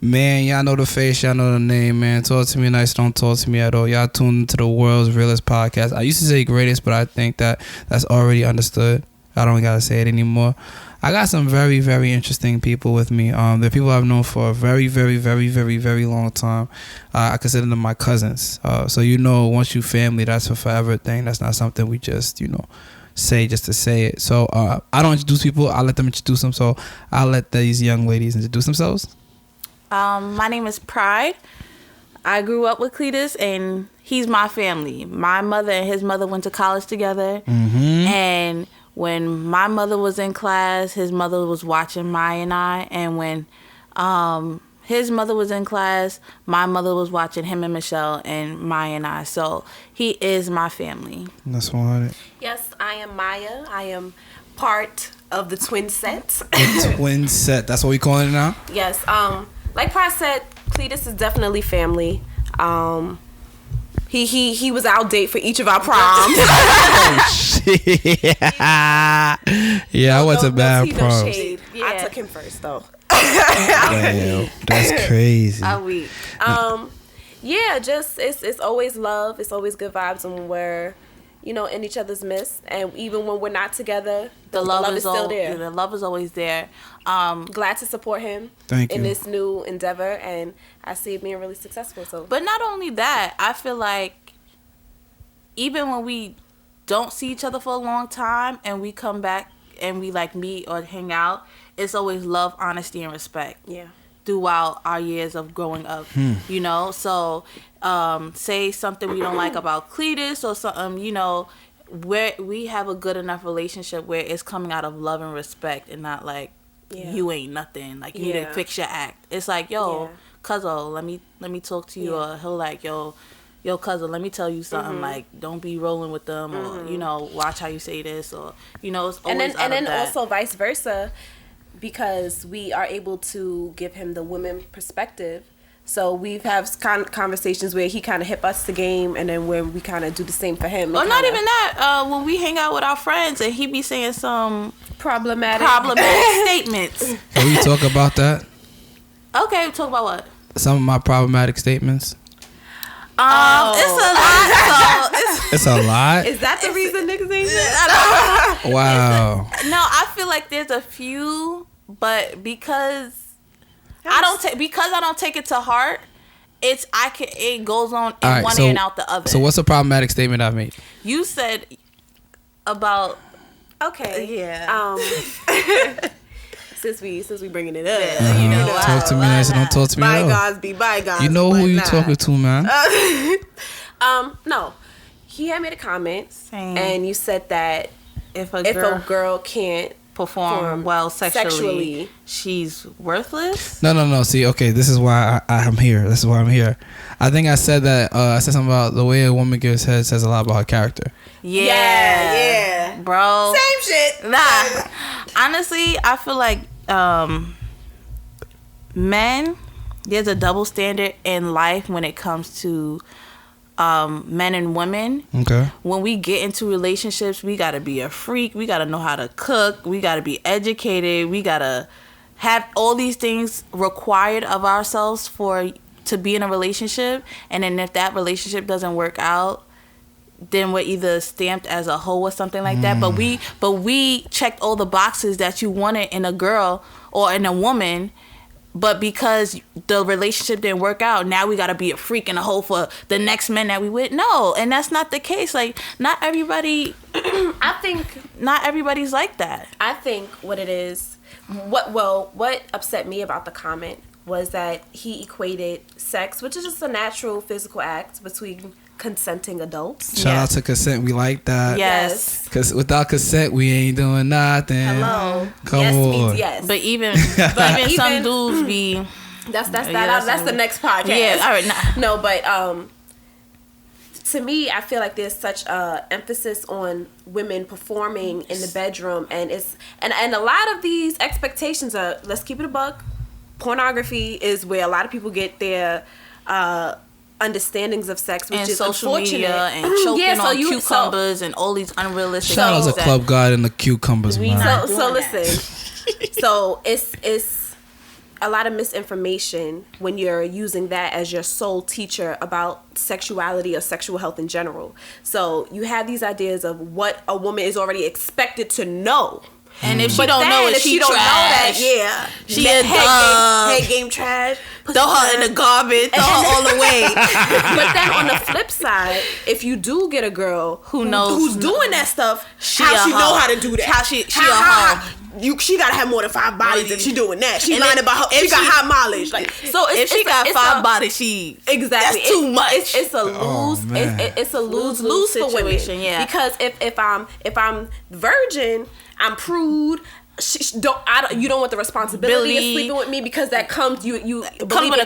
Man, y'all know the face, y'all know the name, man. Talk to me nice, don't talk to me at all. Y'all tuned into the world's realest podcast. I used to say greatest, but I think that's already understood. I don't gotta say it anymore. I got some very, very interesting people with me. They're people I've known for a very, very, very, very, very long time. I consider them my cousins. So once you family, that's a forever thing. That's not something we just, say just to say it. So I don't introduce people. I let them introduce them. So I'll let these young ladies introduce themselves. My name is Pryde. I grew up with Cletus, and he's my family. My mother and his mother went to college together. Mm-hmm. And when my mother was in class, his mother was watching Maya and I. And when his mother was in class, my mother was watching him and Michelle and Maya and I. So he is my family. That's 100. Yes, I am Maya. I am part of the twin set. The twin set. That's what we calling it now? Yes. Like Pryde said, Cletus is definitely family. He was our date for each of our proms. Oh shit! Yeah, I went to bad proms. Yeah. I took him first though. Damn, that's crazy. I'm weak. Yeah, just it's always love. It's always good vibes when we're in each other's midst, and even when we're not together, the love is still there. Yeah, the love is always there. Glad to support him in this new endeavor, and I see it being really successful. So, but not only that, I feel like even when we don't see each other for a long time and we come back and we meet or hang out, it's always love, honesty, and respect. Yeah. Throughout our years of growing up, so say something we don't like about Cletus or something, where we have a good enough relationship where it's coming out of love and respect and not you ain't nothing, you need to fix your act. It's cuzzo, let me talk to you, or he'll yo cuzzo, let me tell you something, don't be rolling with them, or watch how you say this, or it's always and then that. Also vice versa, because we are able to give him the women perspective. So we've had conversations where he kind of hip us the game, and then where we kind of do the same for him. Or not even that. When we hang out with our friends and he be saying some problematic statements. Can we talk about that? Okay, talk about what? Some of my problematic statements. It's a lot. It's a lot. Is that the reason niggas ain't? Wow. No, I feel like there's a few, but because I don't take it to heart, it goes on in one ear and out the other. So what's a problematic statement I've made? You said about Since we bringing it up, talk to me nice, don't talk to me at all. Bygones be bygones. You know who you talking to, man. No, he had made a comment, and you said that if a girl can't perform well sexually, she's worthless. No. See, okay, this is why I'm here. This is why I'm here. I think I said that. I said something about the way a woman gives head says a lot about her character. Yeah, bro. Same shit. Nah, honestly, I feel like men, there's a double standard in life when it comes to men and women. Okay. When we get into relationships, we gotta be a freak. We gotta know how to cook. We gotta be educated. We gotta have all these things required of ourselves to be in a relationship. And then if that relationship doesn't work out, then we're either stamped as a hoe or something like that. But we checked all the boxes that you wanted in a girl or in a woman. But because the relationship didn't work out, now we got to be a freak and a hoe for the next men that we with. No, and that's not the case. Not everybody, I think not everybody's like that. I think what it is, what upset me about the comment was that he equated sex, which is just a natural physical act between consenting adults. Shout out to consent. We like that. Yes. Because without consent, we ain't doing nothing. Hello. Come yes on. means yes. But even some dudes be. That's the next podcast. Yeah. All right. Nah. No, but to me, I feel like there's such a emphasis on women performing in the bedroom, and a lot of these expectations are, let's keep it a buck. Pornography is where a lot of people get their understandings of sex, which and is social unfortunate. media and choking on cucumbers and all these unrealistic Shout out things. to Club God and the cucumbers, man. So listen. So it's a lot of misinformation when you're using that as your sole teacher about sexuality or sexual health in general. So you have these ideas of what a woman is already expected to know. And if she don't know it, she don't trash. know that, yeah, she a dog. Head game trash. Throw her in the garbage. Throw her all the way. But then on the flip side, if you do get a girl who's doing that stuff, how she know how to do that? How she a hoe. She gotta have more than 5 bodies if she doing that. She lying about her. She got high mileage. Like, so if she got 5 bodies, she exactly that's too much. It's a lose. It's a lose situation. Yeah. Because if I'm virgin, I'm prude. You don't want the responsibility of sleeping with me because that comes you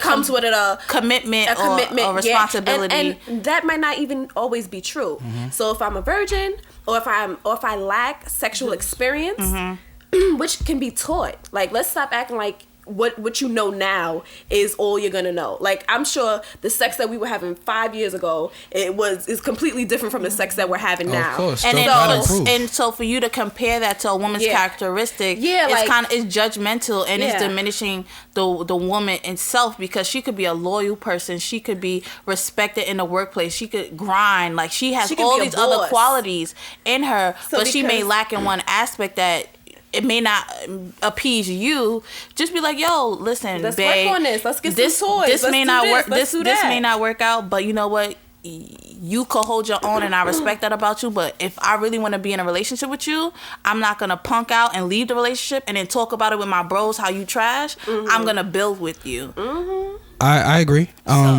comes with a commitment or responsibility, and that might not even always be true. Mm-hmm. So if I'm a virgin or if I lack sexual experience, mm-hmm. which can be taught, like, let's stop acting like what you know now is all you're gonna know. Like, I'm sure the sex that we were having 5 years ago is completely different from the sex that we're having now. Of course, and so for you to compare that to a woman's characteristic, it's judgmental and it's diminishing the woman itself, because she could be a loyal person, she could be respected in the workplace, she could grind, like she has all these other qualities in her, but she may lack in one aspect that it may not appease you. Just be like, yo, listen, let's babe, work on this. Let's get some toys. This let's may do not this. work. Let's This may not work out, but you know what? You could hold your own, and I respect that about you. But if I really want to be in a relationship with you, I'm not gonna punk out and leave the relationship and then talk about it with my bros how you trash. Mm-hmm. I'm gonna build with you. Mm-hmm. I agree.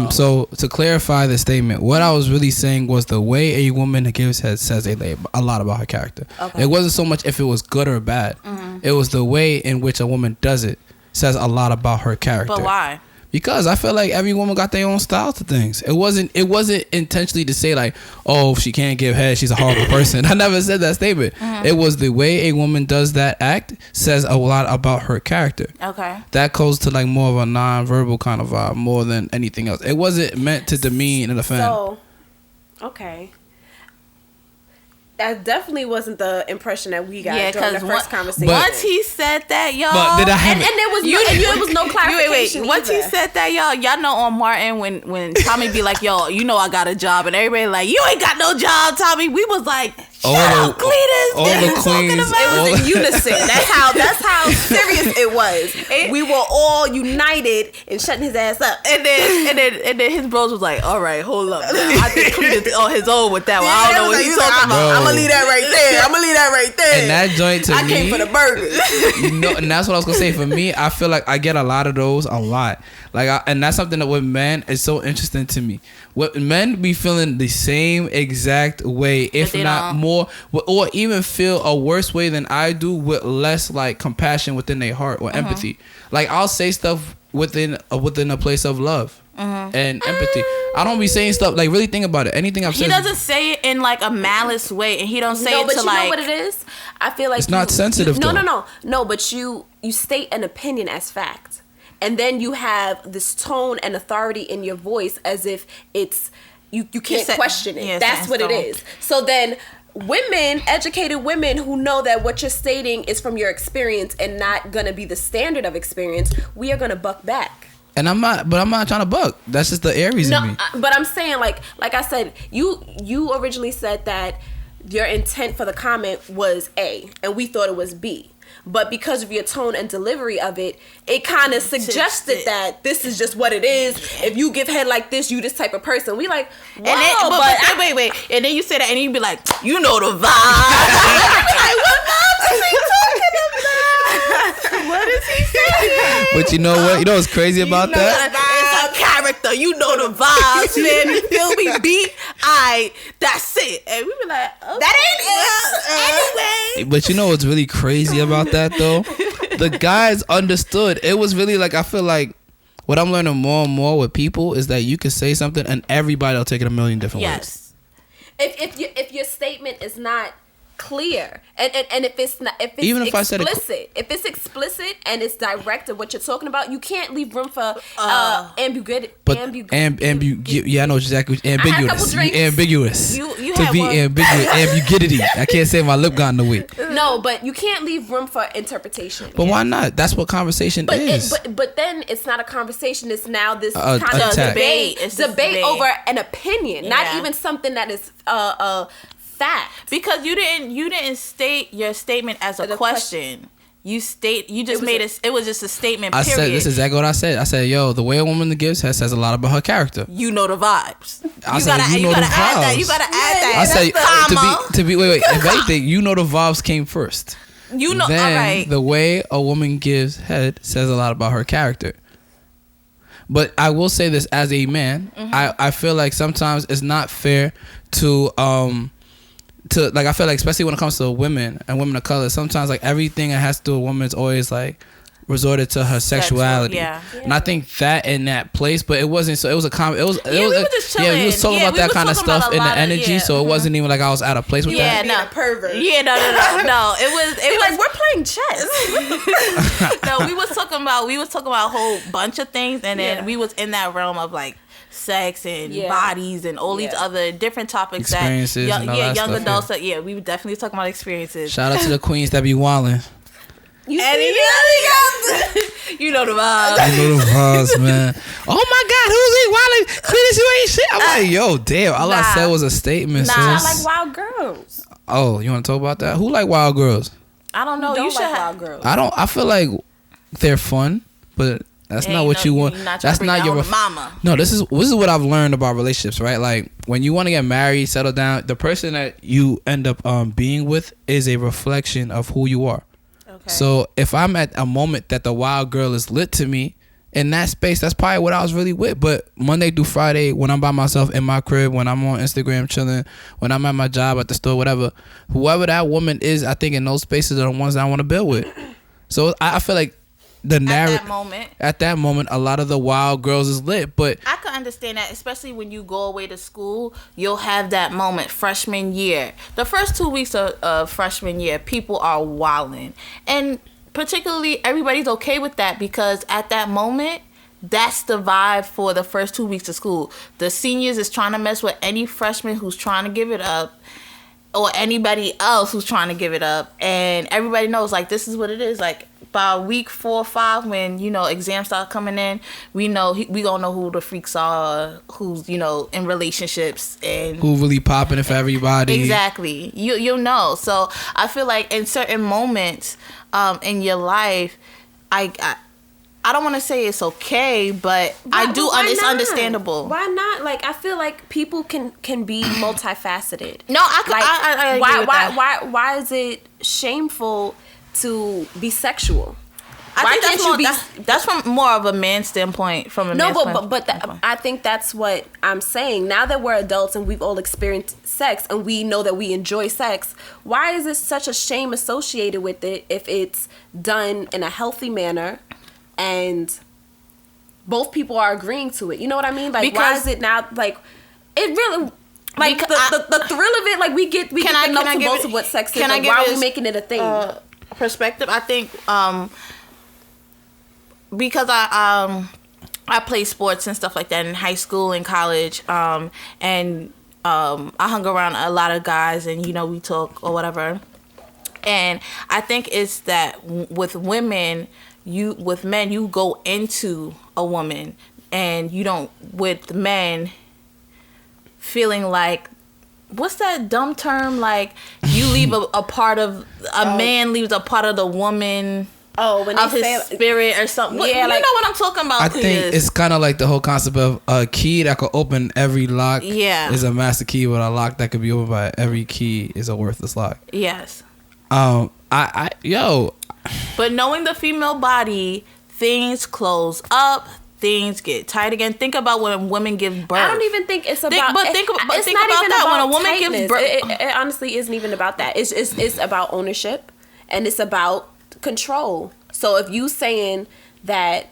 So to clarify the statement, what I was really saying was the way a woman gives head says a lot about her character. Okay. It wasn't so much if it was good or bad. Mm-hmm. It was the way in which a woman does it says a lot about her character. But why? Because I feel like every woman got their own style to things. It wasn't intentionally to say like, oh, if she can't give head, she's a horrible person. I never said that statement. Mm-hmm. It was the way a woman does that act says a lot about her character. Okay. That goes to like more of a non-verbal kind of vibe more than anything else. It wasn't meant to demean and offend. So, okay. That definitely wasn't the impression that we got during the first conversation. Once he said that, y'all, but did I have and there was no clarification. Once he said that, y'all know on Martin when Tommy be like, yo, you know I got a job, and everybody like, you ain't got no job, Tommy. We was like, shut up, Cletus. All the queens. It was in unison. That's how serious it was. We were all united in shutting his ass up. And then his bros was like, all right, hold up. I think Cletus on his own with that one. I don't know what he's talking about. I'm gonna leave that right there. And that joint to me, I came for the burgers. And that's what I was gonna say. For me, I feel like I get a lot of those a lot. And that's something that with men is so interesting to me. What men be feeling the same exact way, if not more, or even feel a worse way than I do, with less like compassion within their heart or empathy. Like, I'll say stuff within a place of love and empathy. I don't be saying stuff like, really think about it. Anything I've said, he doesn't say it in like a malice way, and he don't say it but to you like. know what it is? I feel like it's not sensitive. No. But you state an opinion as fact, and then you have this tone and authority in your voice as if it's you can't question it. That's what it is. So then, women, educated women who know that what you're stating is from your experience and not gonna be the standard of experience, we are gonna buck back. And I'm not trying to buck. That's just the Aries in me. But I'm saying, like I said, you originally said that your intent for the comment was A, and we thought it was B. But because of your tone and delivery of it, it kind of suggested that this is just what it is. If you give head like this, you this type of person. We like, wow, but wait. And then you say that, and you be like, you know the vibe. I be like, what vibes is he talking about? What is he saying? But you know what? You know what's crazy about that? It's a character. You know the vibes, man. You feel me? That's it. And we be like, okay, that ain't it. Anyway. But you know what's really crazy about that though? The guys understood. It was really like, I feel like what I'm learning more and more with people is that you can say something and everybody will take it a million different ways. If your statement is not clear, and if it's not, if it's Even if explicit, I said if it's explicit and it's directed what you're talking about, you can't leave room for ambiguity. But yeah, I know exactly. Ambiguous. Ambiguous. You to had be one. ambiguous. Ambiguity. I can't say my lip got in the way. No, but you can't leave room for interpretation. But why not? That's what conversation is. But then it's not a conversation. It's now this kind of attack. debate. It's Debate over an opinion, not Yeah. even something that is fact. Because you didn't state your statement as a question. You just made it. It was just a statement. I Period. said this is exactly what I said. I said, yo, the way a woman gives her says a lot about her character. You know the vibes. I said, you know the add that. vibes. You gotta add that. I said comma. to be wait. If anything, you know the vibes came first. You know, Then all right. the way a woman gives head says a lot about her character. But I will say this as a man, I feel like sometimes it's not fair to like, I feel like especially when it comes to women and women of color, sometimes like everything that has to do with women is always like resorted to her sexuality. Yeah. And I think that in that place, but it wasn't. So it was a we were just chilling. we was talking about that kind of stuff in the energy. So it wasn't even like I was out of place with that. no. Being a pervert. Yeah, no. It was Like, we're playing chess. no. We was talking about a whole bunch of things, and then we was in that realm of like sex and bodies and all these other different topics Experiences that and all that young stuff, adults. We were definitely talking about experiences. Shout out to the queens that be wildin'. You know the vibes. I know the vibes, man. Oh my God, who's he wildin'? Cletus, you ain't shit. I'm like, yo, damn. All I said was a statement, sis. I like wild girls. Oh, you want to talk about that? Who like wild girls? I don't know. You You don't should like have. wild girls. I feel like they're fun, but that's not what you want. That's not your mama. No, this is what I've learned about relationships, right? Like when you want to get married, settle down, the person that you end up being with is a reflection of who you are. Okay. So if I'm at a moment that the wild girl is lit to me, in that space, that's probably what I was really with. But Monday through Friday, when I'm by myself in my crib, when I'm on Instagram chilling, when I'm at my job, at the store, whatever, whoever that woman is, I think in those spaces are the ones that I want to build with. So I feel like at that moment, a lot of the wild girls is lit. But I can understand that, especially when you go away to school, you'll have that moment freshman year. The first 2 weeks of freshman year, people are wilding. And particularly everybody's okay with that because at that moment, that's the vibe for the first 2 weeks of school. The seniors is trying to mess with any freshman who's trying to give it up or anybody else who's trying to give it up. And everybody knows, like, this is what it is. Like, by week 4 or 5, when, exams start coming in, we gonna know who the freaks are, who's, in relationships. And who really popping it for everybody. Exactly. You'll know. So I feel like in certain moments in your life, I don't want to say it's okay, but it's understandable. Why not? Like, I feel like people can be multifaceted. No, I agree with that. Why is it shameful to be sexual? That's from more of a man's standpoint. I think that's what I'm saying. Now that we're adults and we've all experienced sex and we know that we enjoy sex, why is it such a shame associated with it if it's done in a healthy manner and both people are agreeing to it? You know what I mean? Like, why is it now, like, it really, like, the thrill of it, like, we get the nuts and bolts of what sex is. Like, why are we making it a thing? Perspective, I think, because I played sports and stuff like that in high school and college, and I hung around a lot of guys, and we talk or whatever. And I think it's that with women, with men, you go into a woman, and you don't, with men, feeling like, what's that dumb term? Like, you leave a part of man leaves a part of the woman. Oh, when of his spirit or something. Yeah, you know what I'm talking about. I think it's kind of like the whole concept of a key that could open every lock. Yeah, is a master key, but a lock that could be opened by every key is a worthless lock. Yes. But knowing the female body, things close up. Things get tight again. Think about when women give birth. I don't even think it's about. Think about that. When a woman gives birth, it honestly isn't even about that. It's about ownership, and it's about control. So if you saying that,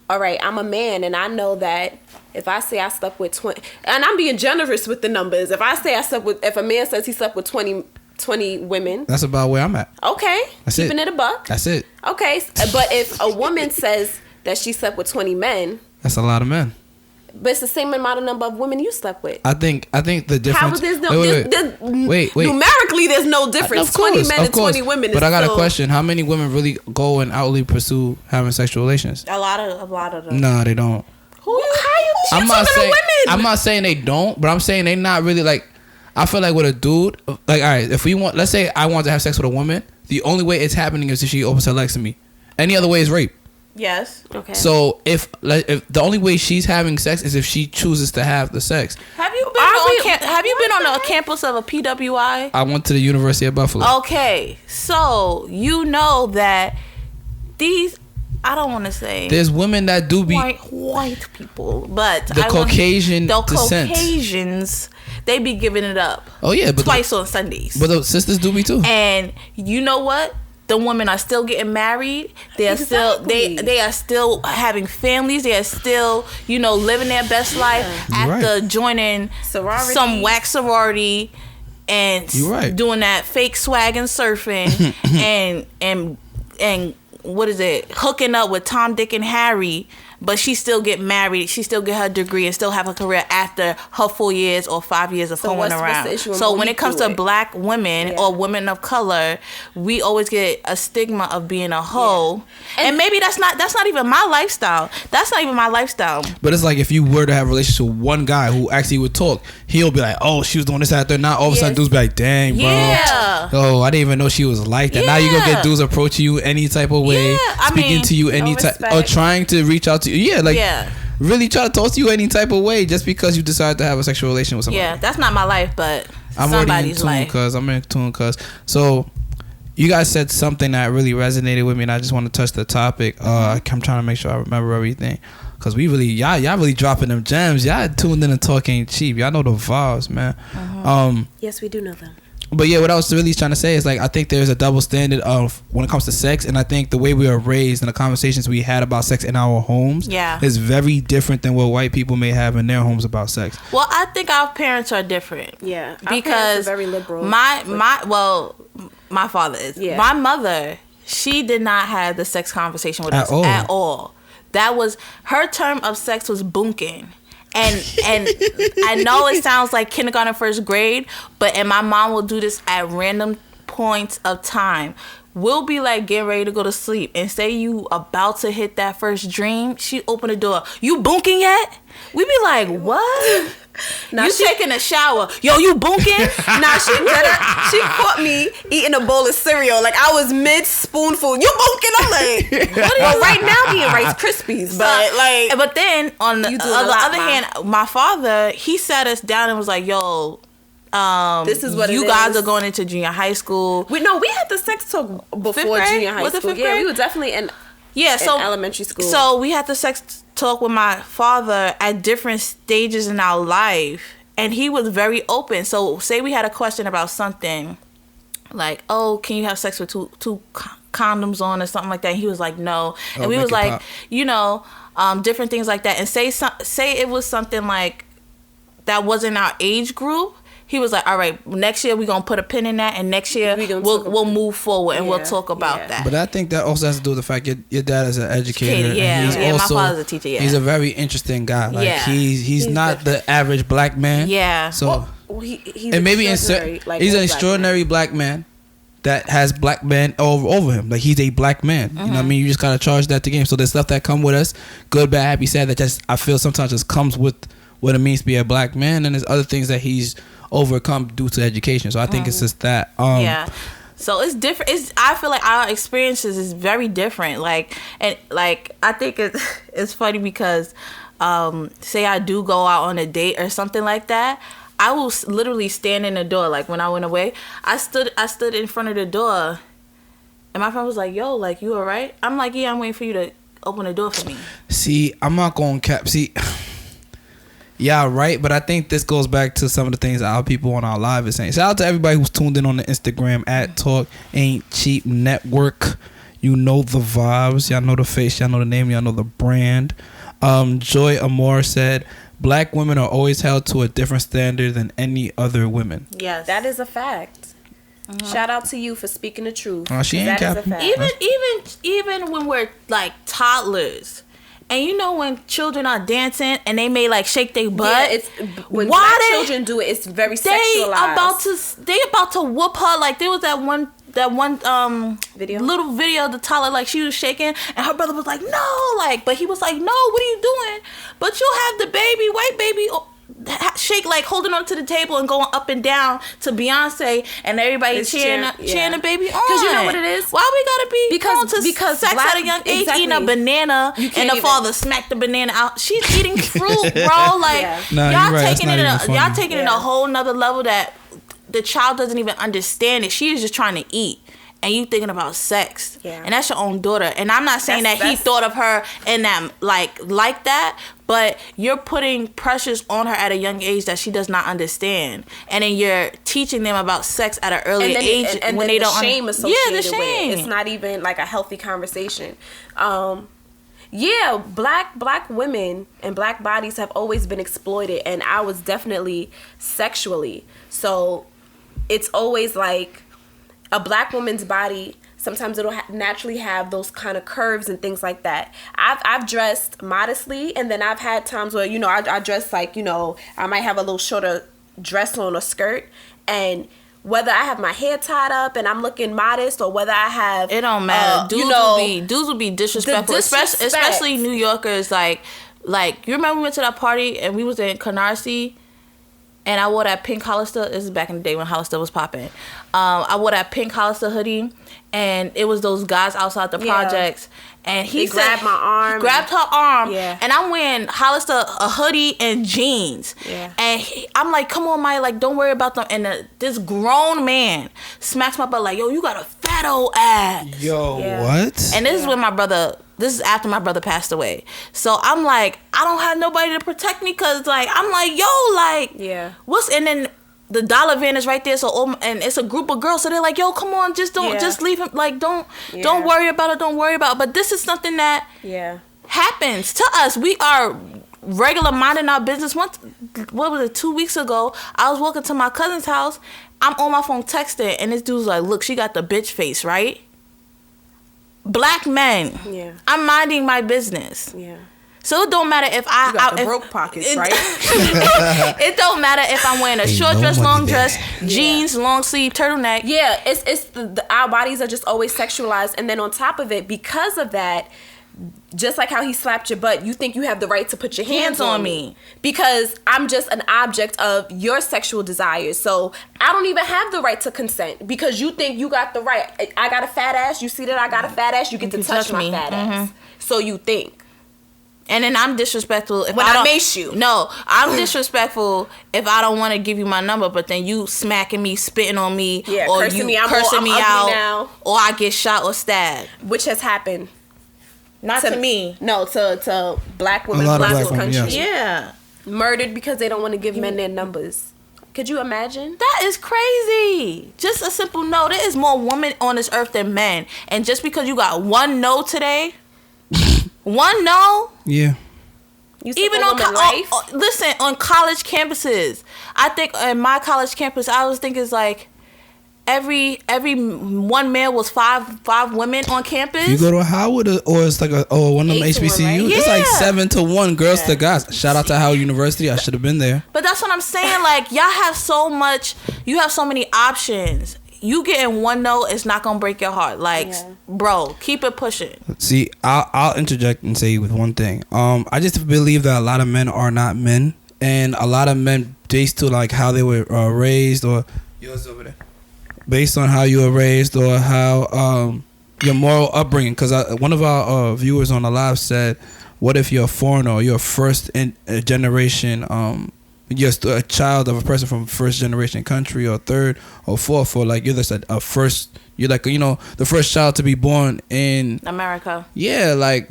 all right, I'm a man, and I know that if I say I slept with 20, and I'm being generous with the numbers. If I say if a man says he slept with 20 20 women. That's about where I'm at. Okay. That's keeping it. it a buck. That's it. Okay. But if a woman says that she slept with 20 men, that's a lot of men. But it's the same amount of number of women you slept with. I think the difference. How is there's no wait. Numerically, there's no difference. 20 men and 20 women. But I got a question. How many women really go and outly pursue having sexual relations? A lot of them. No, they don't. Who? How you? I'm not saying. Women? I'm not saying they don't, but I'm saying they not really like. I feel like with a dude, like, all right, if we want, let's say I want to have sex with a woman, the only way it's happening is if she opens her legs to me. Any other way is rape. Yes. Okay. So if the only way she's having sex is if she chooses to have the sex. Have you been on a campus of a PWI? I went to the University of Buffalo. Okay, so you know that these, I don't want to say there's women that do be white people, but the Caucasian descent. Caucasians, they be giving it up. Oh yeah, but twice on Sundays. But the sisters do be too. And you know what? The women are still getting married. They are still they are still having families. They are still, living their best life after joining some whack sorority and doing that fake swag and surfing and what is it? Hooking up with Tom, Dick, and Harry. But she still get married. She still get her degree and still have a career after her 4 years or 5 years of going around. So when it comes to black women or women of color, we always get a stigma of being a hoe. Yeah. And maybe that's not even my lifestyle. That's not even my lifestyle. But it's like if you were to have a relationship with one guy who actually would talk, he'll be like, oh, she was doing this out there. Now all of a sudden dudes be like, dang, bro. Yeah. Oh, I didn't even know she was like that. Yeah. Now you gonna get dudes approaching you any type of way, speaking to you any type, or trying to reach out to you. Yeah, really try to talk to you any type of way just because you decide to have a sexual relation with somebody. Yeah, that's not my life, but somebody's life. I'm in tune, cuz. So, you guys said something that really resonated with me, and I just want to touch the topic. I'm trying to make sure I remember everything. Cause we really, y'all really dropping them gems. Y'all tuned in and talk ain't cheap. Y'all know the vibes, man. Yes, we do know them. But yeah, what I was really trying to say is like I think there's a double standard of when it comes to sex, and I think the way we were raised and the conversations we had about sex in our homes is very different than what white people may have in their homes about sex. Well, I think our parents are different. Yeah, because very liberal. My father is. Yeah. My mother, she did not have the sex conversation with us at all. That was her term of sex was bunking. And I know it sounds like kindergarten, first grade, and my mom will do this at random points of time. We'll be like getting ready to go to sleep, and say you about to hit that first dream, she open the door. You bunking yet? We be like, what? Now you taking a shower. Yo, you bunking? Nah, she caught me eating a bowl of cereal. Like I was mid spoonful. You bunking? I'm like, well, right now eating Rice Krispies. But then on the other hand, my father, he sat us down and was like, yo, this is what you guys are going into junior high school. We had the sex talk before junior high school. Yeah, we were definitely in elementary school. So we had the sex talk with my father at different stages in our life, and he was very open. So say we had a question about something like, oh, can you have sex with two condoms on or something like that? And he was like, no. And we was like, different things like that. And say it was something like that wasn't our age group. He was like, all right, next year we're going to put a pin in that, and next year we'll move forward and we'll talk about that. But I think that also has to do with the fact your dad is an educator. Yeah, my father's a teacher, He's a very interesting guy. Like, he's not the average black man. Yeah. So, he's and maybe he's an extraordinary black man that has black men over him. Like, he's a black man. You know what I mean? You just got to charge that to game. So there's stuff that come with us, good, bad, happy, sad, that just, I feel sometimes just comes with what it means to be a black man. And there's other things that he's overcome due to education. So I think it's just that. So it's different. I feel like our experiences is very different. I think it's funny because say I do go out on a date or something like that, I will literally stand in the door. Like when I went away, I stood in front of the door, and my friend was like, yo, like, you all right? I'm like, yeah, I'm waiting for you to open the door for me. See, I'm not going to yeah, right. But I think this goes back to some of the things our people on our live is saying. Shout out to everybody who's tuned in on the Instagram at Talk Ain't Cheap Network. You know the vibes. Y'all know the face. Y'all know the name. Y'all know the brand. Joy Amore said, black women are always held to a different standard than any other women. Yes. That is a fact. Shout out to you for speaking the truth. Oh, she ain't capping. Even when we're like toddlers, and you know when children are dancing and they may like shake their butt. Yeah, it's when black children do it, it's very sexualized. They about to whoop her. Like there was that one little video of the toddler, like she was shaking and her brother was like, no, like, but he was like, no, what are you doing? But you'll have the baby, white baby, shake, like holding on to the table and going up and down to Beyonce and everybody cheering the baby on. Because you know what it is? Why we gotta be because sex at a young age, eating a banana and the father smacked the banana out? She's eating fruit, bro. Like y'all taking it a whole nother level that the child doesn't even understand it. She is just trying to eat. And you thinking about sex. Yeah. And that's your own daughter. And I'm not saying that he thought of her in that like that, but you're putting pressures on her at a young age that she does not understand. And then you're teaching them about sex at an early age and when then they don't shame associated the shame. With it. It's not even like a healthy conversation. Black women and black bodies have always been exploited, and I was definitely sexually. So it's always like a black woman's body, sometimes it'll naturally have those kind of curves and things like that. I've dressed modestly, and then I've had times where, you know, I dress like, you know, I might have a little shorter dress on or skirt, and whether I have my hair tied up and I'm looking modest or whether I have... It don't matter. Dudes will be disrespectful, especially New Yorkers. Like you remember we went to that party and we was in Canarsie, and I wore that pink Hollister. This is back in the day when Hollister was popping. I wore that pink Hollister hoodie, and it was those guys outside the projects. And he grabbed my arm. Grabbed her arm. Yeah. And I'm wearing Hollister, a hoodie, and jeans. Yeah. And I'm like, come on, Maya, like, don't worry about them. And this grown man smacks my butt like, yo, you got a fat old ass. Yo, what? And this is when this is after my brother passed away. So I'm like, I don't have nobody to protect me, because, like, I'm like, yo, like, and then the dollar van is right there, so and it's a group of girls, so they're like, yo, come on, just leave him, like, don't worry about it, but this is something that happens to us. We are regular minding our business. What was it, 2 weeks ago, I was walking to my cousin's house, I'm on my phone texting, and this dude's like, look, she got the bitch face, right? Black men. Yeah. I'm minding my business. Yeah. So it don't matter if I got the broke pockets, right? It don't matter if I'm wearing a short dress, long dress, jeans, long sleeve, turtleneck. Yeah, it's our bodies are just always sexualized, and then on top of it, because of that, just like how he slapped your butt, you think you have the right to put your hands on me because I'm just an object of your sexual desires. So I don't even have the right to consent because you think you got the right. I got a fat ass. You see that I got a fat ass. You get to touch my fat ass. So you think. And then I'm disrespectful if when I mace you. No, I'm disrespectful if I don't want to give you my number, but then you smacking me, spitting on me, or cursing you me out, now. Or I get shot or stabbed, which has happened. Not to me. No, to black women in this country. Yeah, murdered because they don't want to give men their numbers. Could you imagine? That is crazy. Just a simple no. There is more women on this earth than men, and just because you got one no today. One no. Yeah. Even on listen, on college campuses, I think in my college campus, I was thinking it's like every one male was five women on campus. You go to Howard or it's like one of them HBCUs. Right? Yeah. It's like 7-1 girls to guys. Shout out to Howard University. I should have been there. But that's what I'm saying. Like y'all have so much. You have so many options. You getting one no, it's not gonna break your heart. Like, bro, keep it pushing. See, I'll interject and say with one thing. I just believe that a lot of men are not men, and a lot of men based to like how they were raised, or yours over there, based on how you were raised or how your moral upbringing. Because one of our viewers on the live said, "What if you're a foreigner or you're a first generation?" You're a child of a person from first generation country or third or fourth, or like you're just a first, you're like, you know, the first child to be born in America. Yeah, like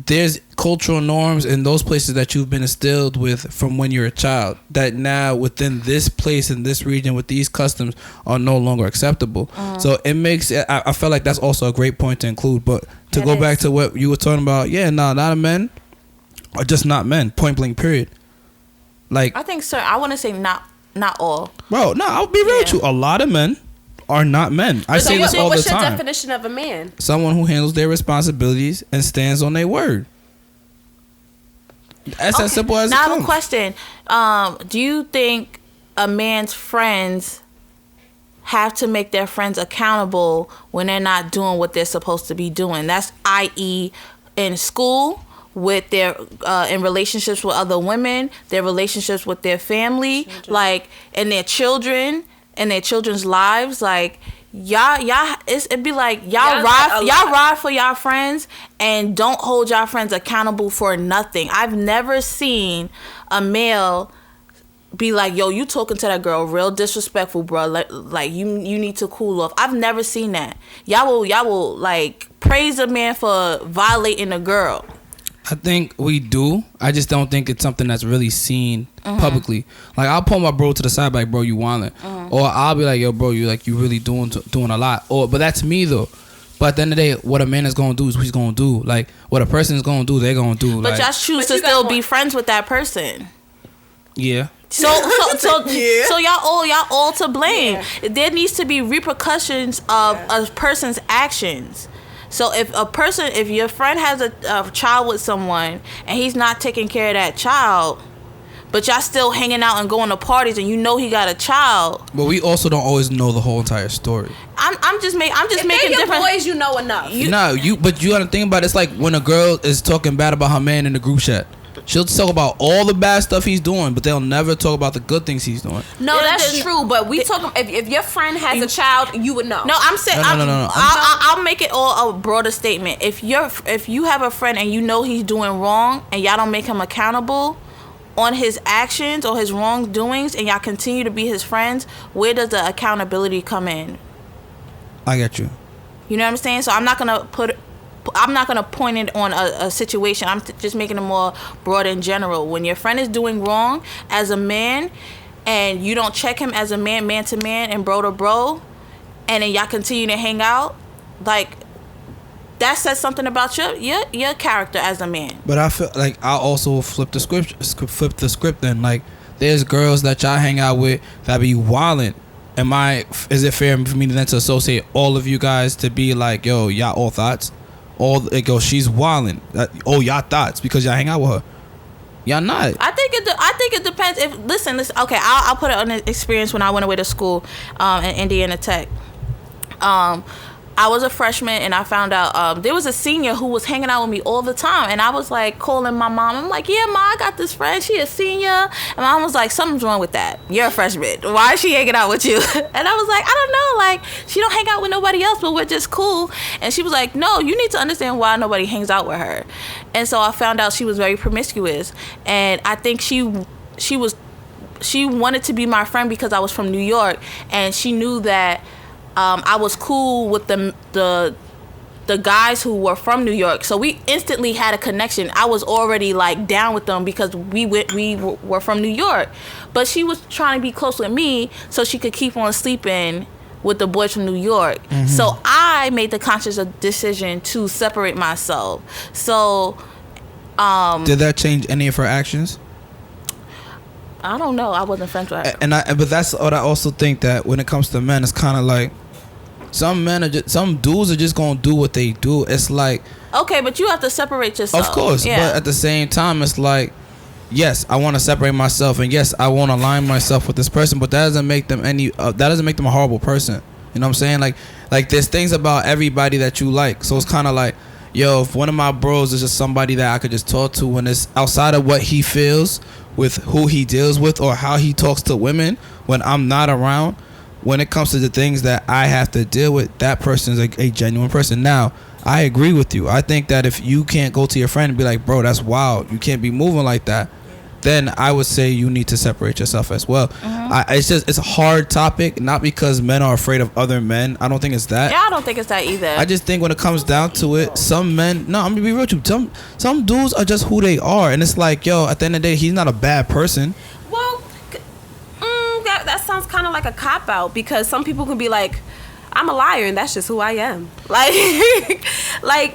there's cultural norms in those places that you've been instilled with from when you're a child that now within this place in this region with these customs are no longer acceptable. So it makes I felt like that's also a great point to include. But to go back to what you were talking about, not men are just not men, point blank period. Like I think, sir, I want to say not all. Bro, no, I'll be real with you. A lot of men are not men. I say this all the What's your time. definition of a man? Someone who handles their responsibilities and stands on their word. That's as simple as it Now I comes. have a question. Do you think a man's friends have to make their friends accountable when they're not doing what they're supposed to be doing? That's i.e. in school, with their in relationships with other women, their relationships with their family, like, and their children and their children's lives. Like, y'all it'd be like y'all ride for y'all friends and don't hold y'all friends accountable for nothing. I've never seen a male be like, yo, you talking to that girl real disrespectful, bro. Like you need to cool off. I've never seen that. Y'all will like praise a man for violating a girl. I think we do. I just don't think it's something that's really seen publicly. Like, I'll pull my bro to the side, like, bro, you wildin'. Or I'll be like, yo, bro, you really doing a lot. But that's me though. But at the end of the day, what a man is gonna do is what he's gonna do. Like, what a person is gonna do, they're gonna do. But y'all choose to still be friends with that person. Yeah. So y'all all to blame. Yeah. There needs to be repercussions of a person's actions. So if your friend has a child with someone and he's not taking care of that child, but y'all still hanging out and going to parties and you know he got a child. But we also don't always know the whole entire story. I'm just making your different boys, you know enough. But you gotta think about it. It's like when a girl is talking bad about her man in the group chat. She'll talk about all the bad stuff he's doing, but they'll never talk about the good things he's doing. No, that's true. But we talk. If your friend has a child, you would know. No, I'm saying no. I'll make it all a broader statement. If you have a friend and you know he's doing wrong and y'all don't make him accountable on his actions or his wrongdoings and y'all continue to be his friends, where does the accountability come in? I get you. You know what I'm saying? So I'm not gonna point it on a situation. I'm just making it more broad in general. When your friend is doing wrong as a man and you don't check him as a man to man and bro to bro, and then y'all continue to hang out, like, that says something about your character as a man. But I feel like I also flip the script then. Like, there's girls that y'all hang out with that be wildin'. Is it fair for me then to associate all of you guys to be like, yo, y'all all thoughts? It goes, she's wildin'. Y'all thoughts because y'all hang out with her. Y'all not. I think it depends. Listen. Okay, I'll put it on an experience when I went away to school in Indiana Tech. I was a freshman and I found out there was a senior who was hanging out with me all the time, and I was like calling my mom. I'm like, yeah, Ma, I got this friend. She a senior. And Mom was like, something's wrong with that. You're a freshman. Why is she hanging out with you? And I was like, I don't know. Like, she don't hang out with nobody else, but we're just cool. And she was like, no, you need to understand why nobody hangs out with her. And so I found out she was very promiscuous, and I think she wanted to be my friend because I was from New York, and she knew that I was cool with the guys who were from New York, so we instantly had a connection. I was already like down with them because we were from New York, but she was trying to be close with me so she could keep on sleeping with the boys from New York. Mm-hmm. So I made the conscious decision to separate myself. So, did that change any of her actions? I don't know. I wasn't friends with her. But that's what I also think, that when it comes to men, it's kind of like some dudes are just gonna do what they do. It's like, okay, but you have to separate yourself. Of course, yeah. But at the same time, it's like, yes, I want to separate myself, and yes, I want to align myself with this person, but that doesn't make them a horrible person. You know what I'm saying? Like there's things about everybody that you like, so it's kind of like, yo, if one of my bros is just somebody that I could just talk to when it's outside of what he feels with who he deals with or how he talks to women when I'm not around, when it comes to the things that I have to deal with, that person is a genuine person. Now, I agree with you. I think that if you can't go to your friend and be like, bro, that's wild, you can't be moving like that, then I would say you need to separate yourself as well. Mm-hmm. It's a hard topic, not because men are afraid of other men. I don't think it's that. Yeah, I don't think it's that either. I just think when it comes down to it, some men, no, I'm gonna be real with you, some dudes are just who they are, and it's like, yo, at the end of the day, he's not a bad person. Well, that sounds kind of like a cop-out, because some people can be like, I'm a liar and that's just who I am. Like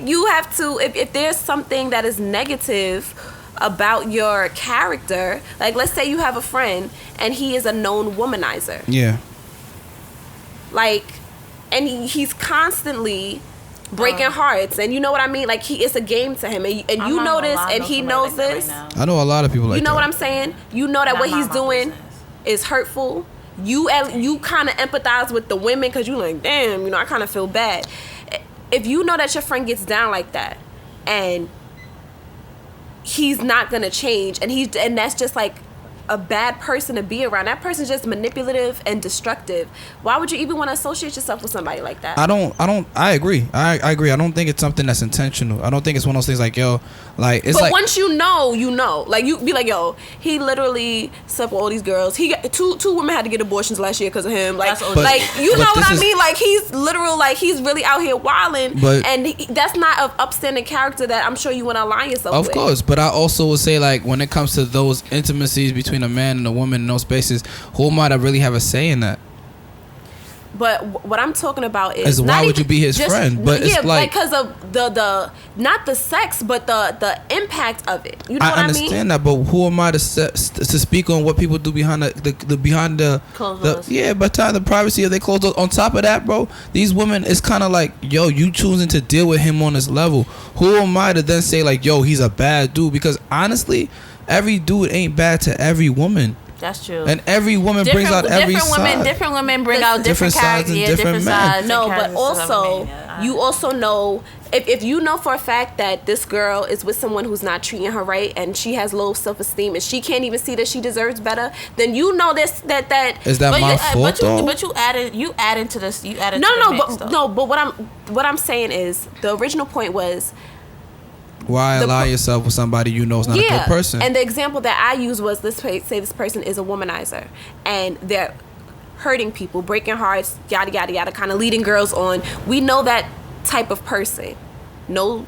you have to, if there's something that is negative about your character, like let's say you have a friend and he is a known womanizer. Yeah. like, and he's constantly breaking hearts, and you know what I mean. Like it's a game to him, and you know this, and he knows this. I know a lot of people like that. You know what I'm saying? You know that what he's doing is hurtful. You kind of empathize with the women because you like, damn, you know, I kind of feel bad. If you know that your friend gets down like that, and he's not gonna change, and that's just like a bad person to be around. That person's just manipulative and destructive. Why would you even want to associate yourself with somebody like that? I agree. I agree. I don't think it's something that's intentional. I don't think it's one of those things like, yo, like, it's but like, once you know, like, you be like, yo, he literally slept with all these girls. He got two women had to get abortions last year because of him. Like, you know what I mean? Like, he's literal, like, he's really out here wilding, and that's not an upstanding character that I'm sure you want to align yourself with. Of course, but I also would say, like, when it comes to those intimacies between a man and a woman in those spaces, who am I to really have a say in that? But what I'm talking about is why would you be his friend? But it's like because of the not the sex, but the impact of it. You know what I mean? I understand that, but who am I to speak on what people do behind the closed doors? Behind the privacy of their closed doors. On top of that, bro, these women, it's kind of like, yo, you choosing to deal with him on this level. Who am I to then say, like, yo, he's a bad dude? Because honestly, every dude ain't bad to every woman. That's true. And every woman brings out every side. Different women bring out different sides and different men. No, but also, you also know, if you know for a fact that this girl is with someone who's not treating her right, and she has low self-esteem, and she can't even see that she deserves better, then you know this that is that my fault though? But you added to this. You added but what I'm saying is, the original point was, why ally yourself with somebody you know is not a good person? And the example that I used was, let's say this person is a womanizer, and they're hurting people, breaking hearts, yada yada yada, kind of leading girls on. We know that type of person. No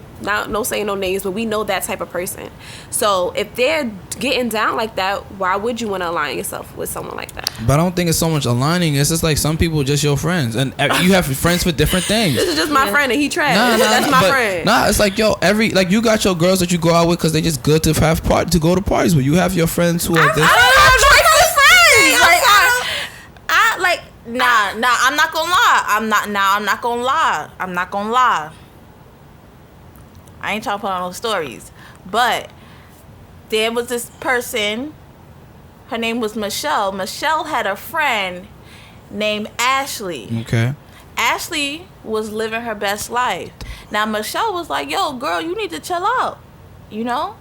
saying no names, but we know that type of person. So if they're getting down like that, why would you want to align yourself with someone like that? But I don't think it's so much aligning. It's just like some people are just your friends, and you have friends for different things. This is just my friend, and he trash. That's my friend. It's like, yo, you got your girls that you go out with because they just good to have to go to parties with. You have your friends who are this. I'm not gonna lie. I ain't trying to put on no stories, but there was this person. Her name was Michelle. Michelle had a friend named Ashley. Okay. Ashley was living her best life. Now Michelle was like, "Yo, girl, you need to chill out. You know,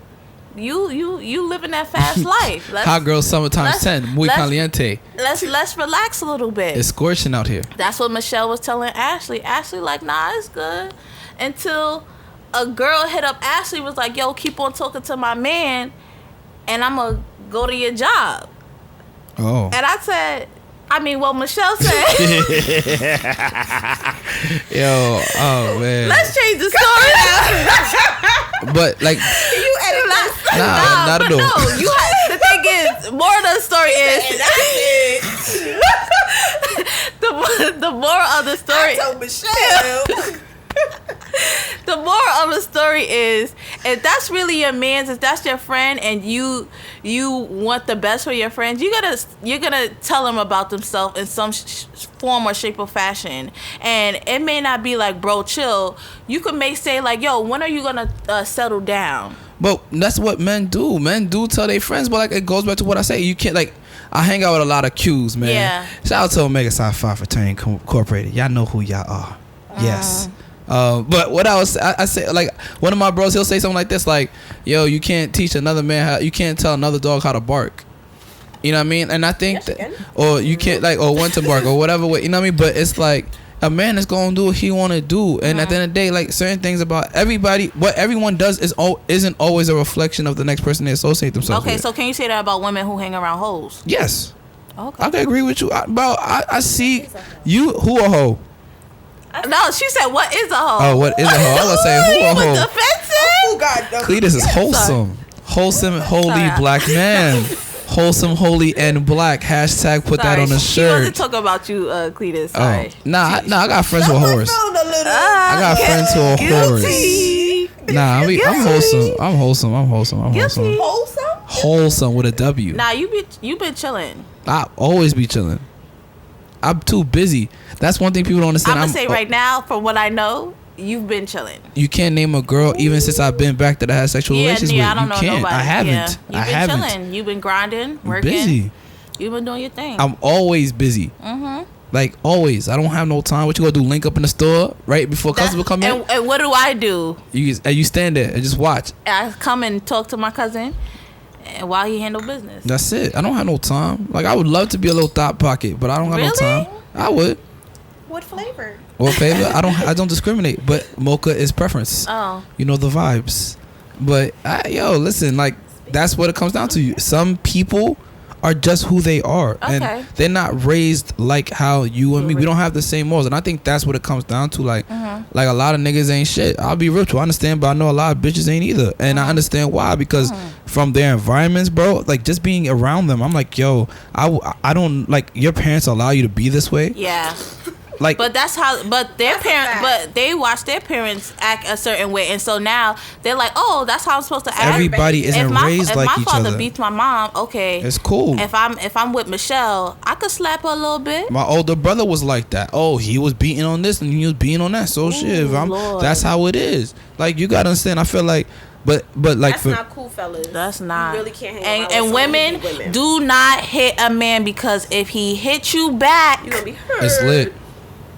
you living that fast life. Hot girl summer times 10, muy caliente. Let's relax a little bit. It's scorching out here." That's what Michelle was telling Ashley. Ashley like, "Nah, it's good," until a girl hit up Ashley, was like, "Yo, keep on talking to my man, and I'm gonna go to your job." Oh. And I said, Michelle said, "Yo, oh man, let's change the story now." But like, you edit that? Nah, not at all. No, the thing is, more of the story is the moral of the story. I told Michelle. The moral of the story is, if that's really your man's, if that's your friend, and you want the best for your friends, you're gonna tell them about themselves in some form or shape or fashion. And it may not be like, bro, chill. You could say like, yo, when are you gonna settle down? But that's what men do. Men do tell their friends, but like, it goes back to what I say. You can't, like, I hang out with a lot of Qs, man. Yeah. Shout out to Omega Psi Phi Fraternity Incorporated. Y'all know who y'all are. Yes. But what I say, like, one of my bros, he'll say something like this, like, "Yo, you can't teach another man you can't tell another dog how to bark." You know what I mean? And I think or you can't, like, or when to bark or whatever way, you know what I mean? But it's like, a man is gonna do what he wanna do, and at the end of the day, like, certain things about everybody, what everyone does isn't always a reflection of the next person they associate themselves with. Okay, so can you say that about women who hang around hoes? Yes. Okay. I can agree with you, bro. I see you. Who a hoe? No, she said, "What is a hoe?" Oh, what is a hoe? I was gonna say, who a hoe? Defensive. Cletus is wholesome, holy black man, wholesome, holy, and black. Hashtag put that on the shirt. She wasn't talking about you, Cletus. Sorry. Nah, I got friends who are whores. I got friends who are whores. Nah, I'm wholesome. I'm wholesome. Wholesome with a W. Nah, you been chilling. I always be chilling. I'm too busy. That's one thing people don't understand. I'm gonna say right now, from what I know, you've been chilling. You can't name a girl even since I've been back that I had sexual relations with. I don't you know can't. nobody. I haven't. Yeah. I haven't. You've been chilling. You've been grinding, working. Busy. You've been doing your thing. I'm always busy. Like always. I don't have no time. What you gonna do? Link up in the store right before customers come in? And what do I do? You stand there and just watch. I come and talk to my cousin, and while he handle business. That's it. I don't have no time. Like I would love to be a little thought pocket, but I don't have no time. I would. What flavor? What flavor? I don't discriminate, but mocha is preference. Oh. You know the vibes. But listen, like that's what it comes down to. Some people are just who they are, and they're not raised like how you and me. We don't have the same morals, and I think that's what it comes down to. Like a lot of niggas ain't shit. I'll be real, I understand, but I know a lot of bitches ain't either, and I understand why, because from their environments, bro. Like just being around them, I'm like, yo, I don't like your parents allow you to be this way. Yeah. Like, but that's how. But their parents. But they watch their parents act a certain way, and so now they're like, "Oh, that's how I'm supposed to act." Everybody isn't raised like each other. If my father beats my mom, okay, it's cool. If I'm with Michelle, I could slap her a little bit. My older brother was like that. Oh, he was beating on this and he was beating on that. So shit, that's how it is. Like you gotta understand. I feel like. But like that's not cool, fellas. That's not. You really can't hang around and women do not hit a man, because if he hit you back, you're gonna be hurt. It's lit.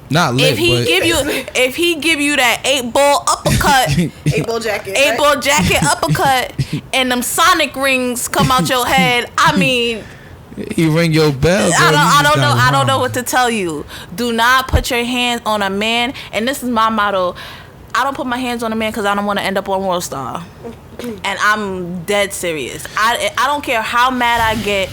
Not lit. If he give you that 8-ball uppercut, 8-ball jacket, 8-ball jacket uppercut, and them sonic rings come out your head, I mean, he ring your bell. I don't know what to tell you. Do not put your hands on a man, and this is my motto. I don't put my hands on a man because I don't want to end up on World Star, and I'm dead serious. I don't care how mad I get.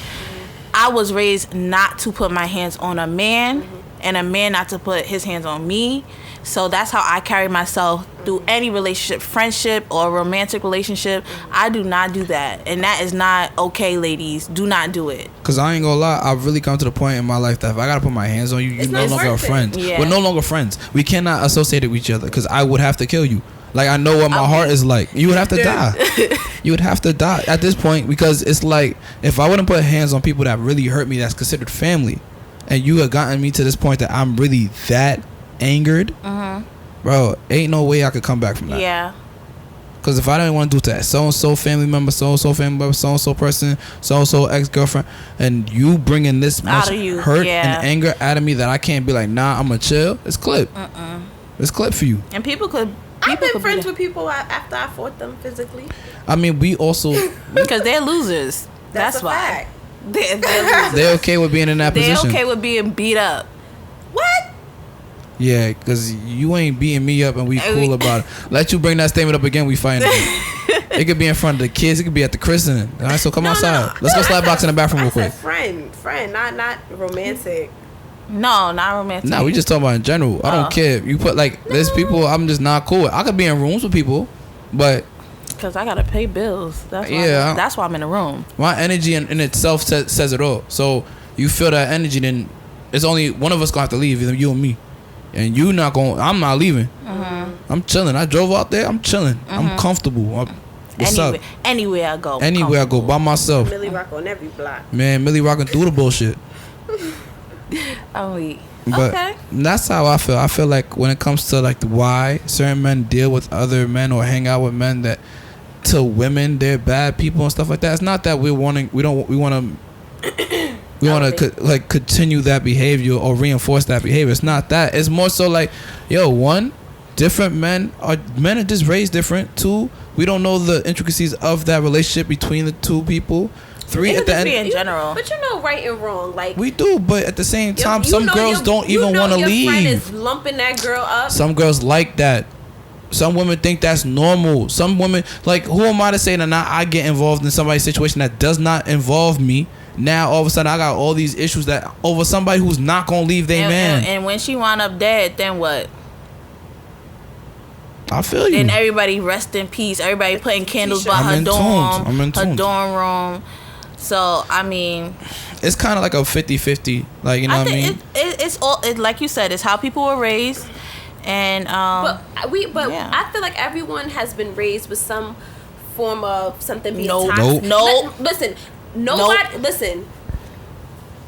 I was raised not to put my hands on a man. And a man not to put his hands on me. So that's how I carry myself through any relationship, friendship or romantic relationship. I do not do that. And that is not okay, ladies. Do not do it. Because I ain't gonna lie, I've really come to the point in my life that if I gotta put my hands on you, you're no longer a friend. Yeah. We're no longer friends. We cannot associate with each other because I would have to kill you. Like, I know what my heart is like. You would have to die. You would have to die at this point, because it's like, if I wouldn't put hands on people that really hurt me, that's considered family, and you have gotten me to this point that I'm really that angered, bro, ain't no way I could come back from that. Yeah. Because if I didn't want to do that, so-and-so family member, so-and-so family member, so-and-so person, so-and-so ex-girlfriend, and you bringing this much hurt and anger out of me that I can't be like, nah, I'm going to chill, it's clip. It's clip for you. And people could... I've been friends with people after I fought them physically. I mean, we also... Because they're losers. That's why. Fact. They're losers. They're okay with being in that position. They're okay with being beat up. What? Yeah, because you ain't beating me up and we cool about it. Let you bring that statement up again, we fighting again. It could be in front of the kids. It could be at the christening. All right, so come outside. Let's go slap box in the bathroom real quick. Friend, not romantic. No, not romantic. No, we just talking about in general. I don't care. You put there's people I'm just not cool with. I could be in rooms with people, but... Because I got to pay bills. That's why that's why I'm in the room. My energy in itself says it all. So you feel that energy, then it's only one of us going to have to leave, either you or me. And you not going, I'm not leaving. I'm chilling. I drove out there. I'm chilling. I'm comfortable. What's up? Anywhere I go. Anywhere I go by myself. Millie Rock on every block. Man, Millie rocking through the bullshit. I'm weak. But that's how I feel. I feel like when it comes to why certain men deal with other men or hang out with men that to women they're bad people and stuff like that. It's not that we want to continue that behavior or reinforce that behavior. It's not that. It's more so one, different men are just raised different. Two, we don't know the intricacies of that relationship between the two people. Three, at the end, in general. But you know right and wrong. We do, but at the same time, some girls don't even want to leave. Your friend is lumping that girl up. Some girls like that. Some women think that's normal. Some women, who am I to say that now I get involved in somebody's situation that does not involve me? Now all of a sudden I got all these issues that over somebody who's not gonna leave their man. And when she wound up dead, then what? I feel you. Then everybody rest in peace. Everybody putting candles by her dorm, her dorm room. So I mean, it's kind of like a 50-50. What I mean? It's all like you said. It's how people were raised. And I feel like everyone has been raised with some form of something being toxic. No. Listen, nobody. Listen,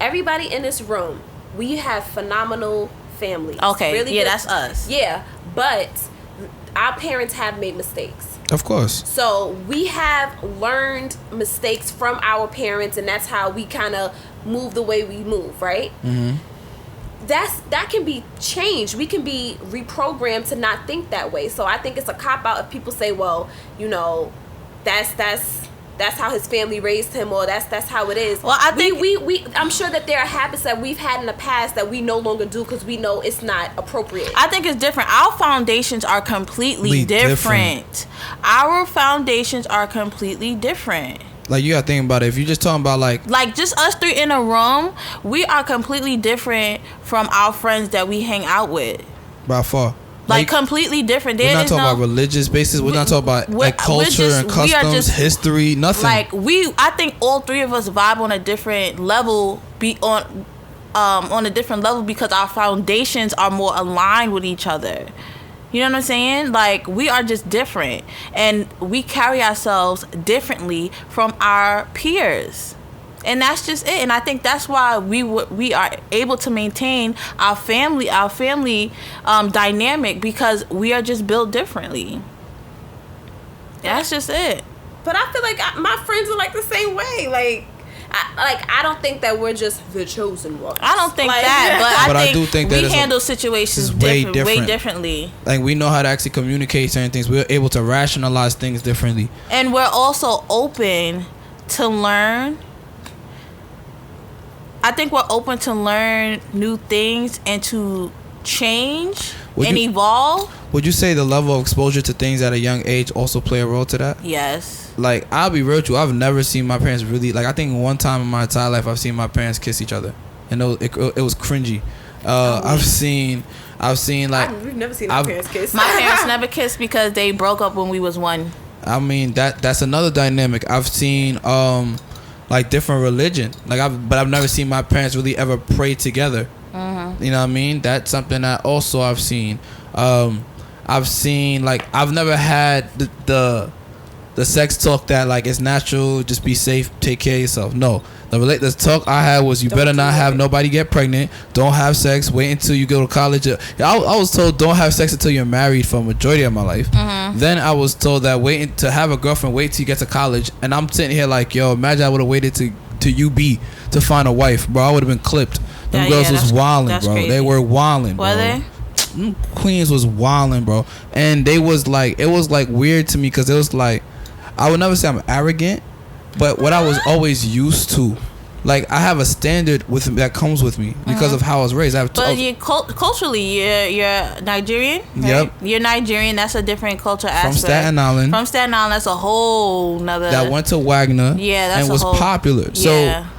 everybody in this room we have phenomenal families. Okay, really yeah, good. that's us. Yeah, but our parents have made mistakes. Of course. So we have learned mistakes from our parents, and that's how we kind of move the way we move, right? Mm-hmm. That can be changed. We can be reprogrammed to not think that way. So I think it's a cop out if people say, well, you know, that's how his family raised him, or that's how it is. Well, I think we I'm sure that there are habits that we've had in the past that we no longer do because we know it's not appropriate. I think it's different. Our foundations are completely different. Our foundations are completely different. Like, you gotta think about it. If you're just talking about like just us three in a room, we are completely different from our friends that we hang out with. by far. Like completely different. We're not talking about religious basis. We're not talking about like culture and customs, history, nothing. Like I think all three of us vibe on a different level. On a different level because our foundations are more aligned with each other. You know what I'm saying? Like, we are just different, and we carry ourselves differently from our peers. And that's just it. And I think that's why we are able to maintain our family dynamic, because we are just built differently. That's just it. But I feel like my friends are like the same way. I don't think that we're just the chosen ones. I don't think that, but I do think we that handle situations way differently. Like, we know how to actually communicate certain things. We're able to rationalize things differently. And we're also open to learn. I think we're open to learn new things and to change evolve. Would you say the level of exposure to things at a young age also play a role to that? Yes. Like, I'll be real with you, I've never seen my parents really, like, I think one time in my entire life I've seen my parents kiss each other, and it was cringy. I've seen like, we've never seen our parents kiss. My parents never kissed because they broke up when we was 1. I mean, that's another dynamic. I've seen like different religion, like I've never seen my parents really ever pray together. Mm-hmm. You know what I mean? That's something that also I've seen. I've seen, like, I've never had the sex talk that, like, it's natural, just be safe, take care of yourself. No, the talk I had was, you better not have nobody get pregnant, don't have sex, wait until you go to college. I was told don't have sex until you're married for a majority of my life. Mm-hmm. Then I was told that to have a girlfriend, wait till you get to college. And I'm sitting here like, yo, imagine I would have waited to UB to find a wife, bro. I would have been clipped. Them girls was wilding, bro. Crazy. They were wilding, bro. Were they? Queens was wilding, bro. And they was like, it was like weird to me, because it was like, I would never say I'm arrogant, but what I was always used to, like, I have a standard that comes with me because of how I was raised. Culturally, you're Nigerian, right? Yep. You're Nigerian. That's a different culture aspect. From Staten Island. That's a whole nother. That went to Wagner. Yeah, that's and was popular. Yeah. So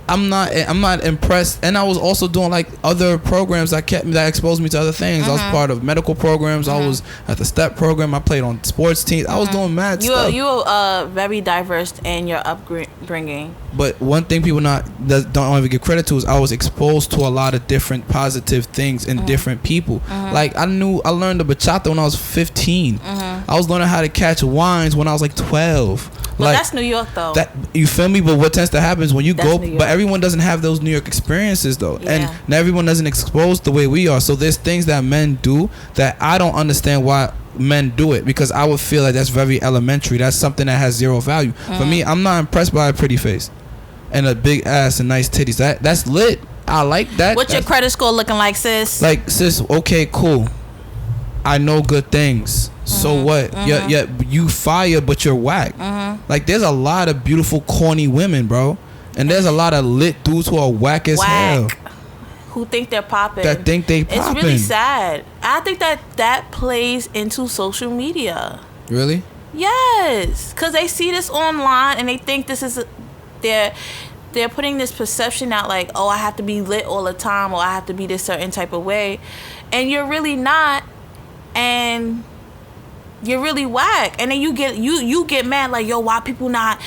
I'm not impressed. And I was also doing, like, other programs that exposed me to other things. I was part of medical programs. I was at the STEP program. I played on sports teams. I was doing mad stuff. You were very diverse in your upbringing. But one thing people don't even give credit to is I was exposed to a lot of different positive things in different people. Like, I learned the bachata when I was 15. I was learning how to catch wines when I was like 12. But like, that's New York, though. That, you feel me? But what tends to happen is when you go, but everyone doesn't have those New York experiences, though. Yeah. And not everyone doesn't exposed the way we are. So there's things that men do that I don't understand why men do it, because I would feel like that's very elementary. That's something that has zero value. For me, I'm not impressed by a pretty face and a big ass and nice titties. That's lit. I like that. What's your credit score looking like, sis? Like, sis, okay, cool. I know good things. So what? You fire, but you're whack. Like, there's a lot of beautiful, corny women, bro. And there's a lot of lit dudes who are whack as hell. Who think they're popping. That think they popping. It's really sad. I think that plays into social media. Really? Yes. Because they see this online and they think this is... They're putting this perception out, like, oh, I have to be lit all the time, or I have to be this certain type of way. And you're really not. And you're really whack. And then you get mad, like, yo, why people not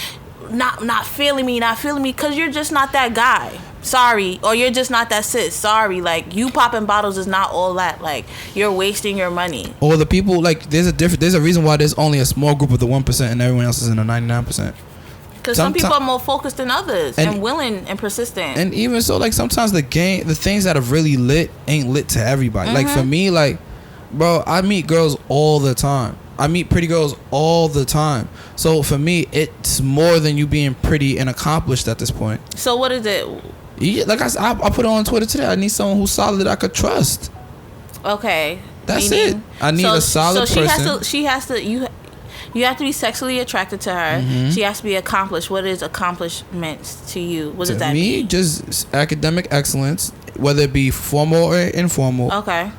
feeling me, because you're just not that guy. Sorry. Or you're just not that sis. Sorry. Like, you popping bottles is not all that. Like, you're wasting your money. Or the people, like, there's a reason why there's only a small group of the 1% and everyone else is in the 99%. Because some people are more focused than others and willing and persistent. And even so, like, sometimes the things that are really lit ain't lit to everybody. Like, for me, like, bro, I meet girls all the time. I meet pretty girls all the time. So for me, it's more than you being pretty and accomplished at this point. So what is it? Yeah, like I put it on Twitter today. I need someone who's solid that I could trust. Okay. That's it. I need a solid person. You have to be sexually attracted to her. She has to be accomplished. What is accomplishments to you? What does that mean? To me, just academic excellence, whether it be formal or informal. Okay.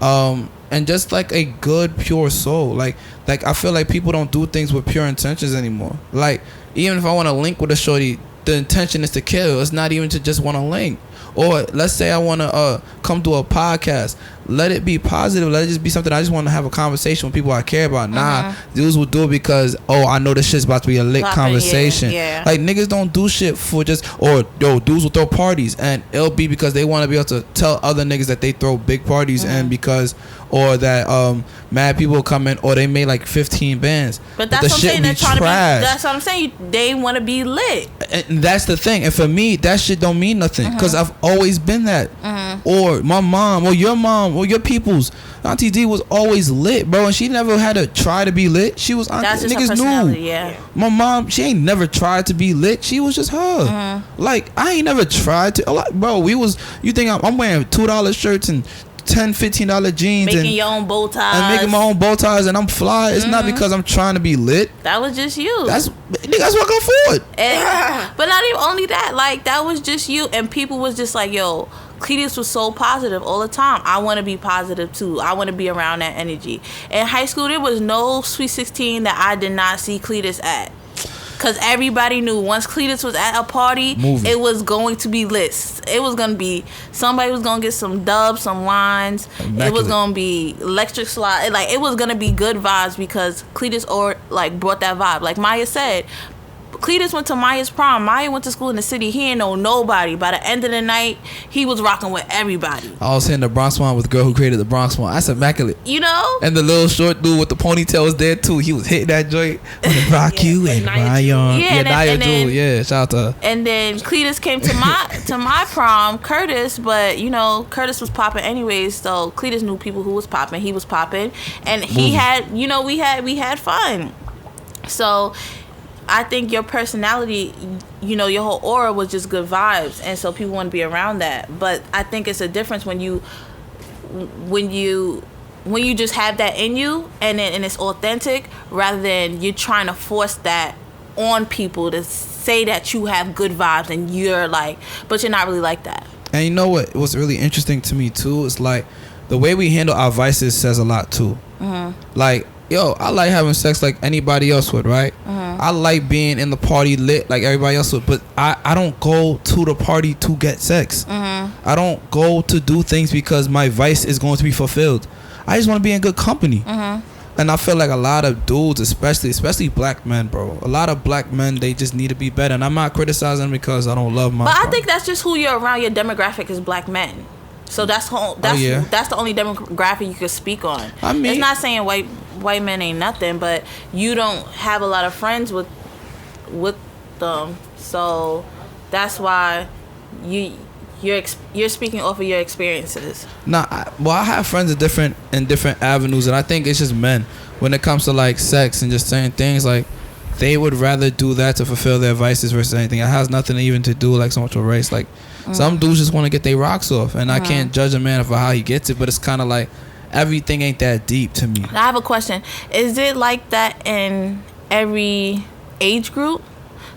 And just like a good, pure soul. Like I feel like people don't do things with pure intentions anymore. Like, even if I want to link with a shorty, the intention is to kill. It's not even to just want to link. Or let's say I want to come to a podcast. Let it be positive. Let it just be something I just want to have a conversation with people I care about. Nah, dudes will do it because, I know this shit's about to be a lit conversation. Yeah. Like, niggas don't do shit for just, dudes will throw parties, and it'll be because they want to be able to tell other niggas that they throw big parties, and because, or that mad people come in, or they made like 15 bands. But that's what I'm saying. They're trying to be. That's what I'm saying. They want to be lit. And that's the thing. And for me, that shit don't mean nothing, because I've always been that. Or my mom, or your mom, or your people's Auntie D was always lit, bro, and she never had to try to be lit. She was auntie. That's just Niggas her personality, yeah. My mom, she ain't never tried to be lit. She was just her. Like, I ain't never tried to. Bro, you think I'm wearing $2 shirts and $10-$15 jeans, making your own bow ties, and making my own bow ties, and I'm fly. It's not because I'm trying to be lit. That was just you. That's what I can afford. But not even only that, like, that was just you, and people was just like, yo, Cletus was so positive all the time. I want to be positive too. I want to be around that energy. In high school, there was no Sweet 16 that I did not see Cletus at. Because everybody knew once Cletus was at a party, it was going to be lit. It was going to be, somebody was going to get some dubs, some lines. Immaculate. It was going to be electric slide. Like, it was going to be good vibes because Cletus brought that vibe. Like Maya said, Cletus went to Maya's prom. Maya went to school in the city. He ain't know nobody. By the end of the night, he was rocking with everybody. I was saying the Bronx One with the girl who created the Bronx One. That's immaculate. You know? And the little short dude with the ponytail was there too. He was hitting that joint. Rock you and Ryan. Nia Jewel. Yeah, shout out to her. And then Cletus came to my prom, Curtis, but Curtis was popping anyways, so Cletus knew people who was popping. He was popping. And he had, we had fun. So I think your personality, your whole aura was just good vibes, and so people want to be around that. But I think it's a difference when you just have that in you, and it's authentic, rather than you're trying to force that on people to say that you have good vibes, and you're like, but you're not really like that. And you know what was really interesting to me too is like the way we handle our vices says a lot too. Like, I like having sex like anybody else would, right? I like being in the party lit like everybody else would, but I don't go to the party to get sex. I don't go to do things because my vice is going to be fulfilled. I just want to be in good company. And I feel like a lot of dudes, especially black men, bro, a lot of black men, they just need to be better. And I'm not criticizing because I don't love my But I think that's just who you're around. Your demographic is black men. So that's the only demographic you could speak on. I mean, it's not saying white men ain't nothing, but you don't have a lot of friends with them, so that's why you're speaking off of your experiences. I have friends in different avenues, and I think it's just men when it comes to like sex and just saying things like they would rather do that to fulfill their vices versus anything. It has nothing even to do like so much with race. Like some dudes just want to get their rocks off, and I can't judge a man for how he gets it, but it's kind of like everything ain't that deep to me. I have a question. Is it like that in every age group?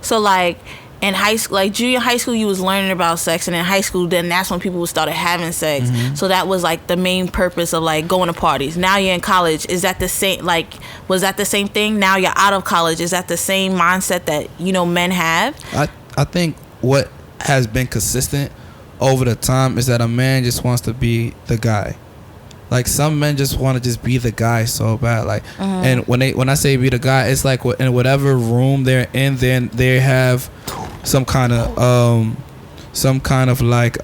So like in high school, like junior high school, you was learning about sex, and in high school, then that's when people started having sex. So that was like the main purpose of like going to parties. Now you're in college. Is that the same? Like, was that the same thing? Now you're out of college. Is that the same mindset that men have? I think what has been consistent over the time is that a man just wants to be the guy. Like some men just want to just be the guy so bad. Like, and when I say be the guy, it's like in whatever room they're in, then they have some kind of like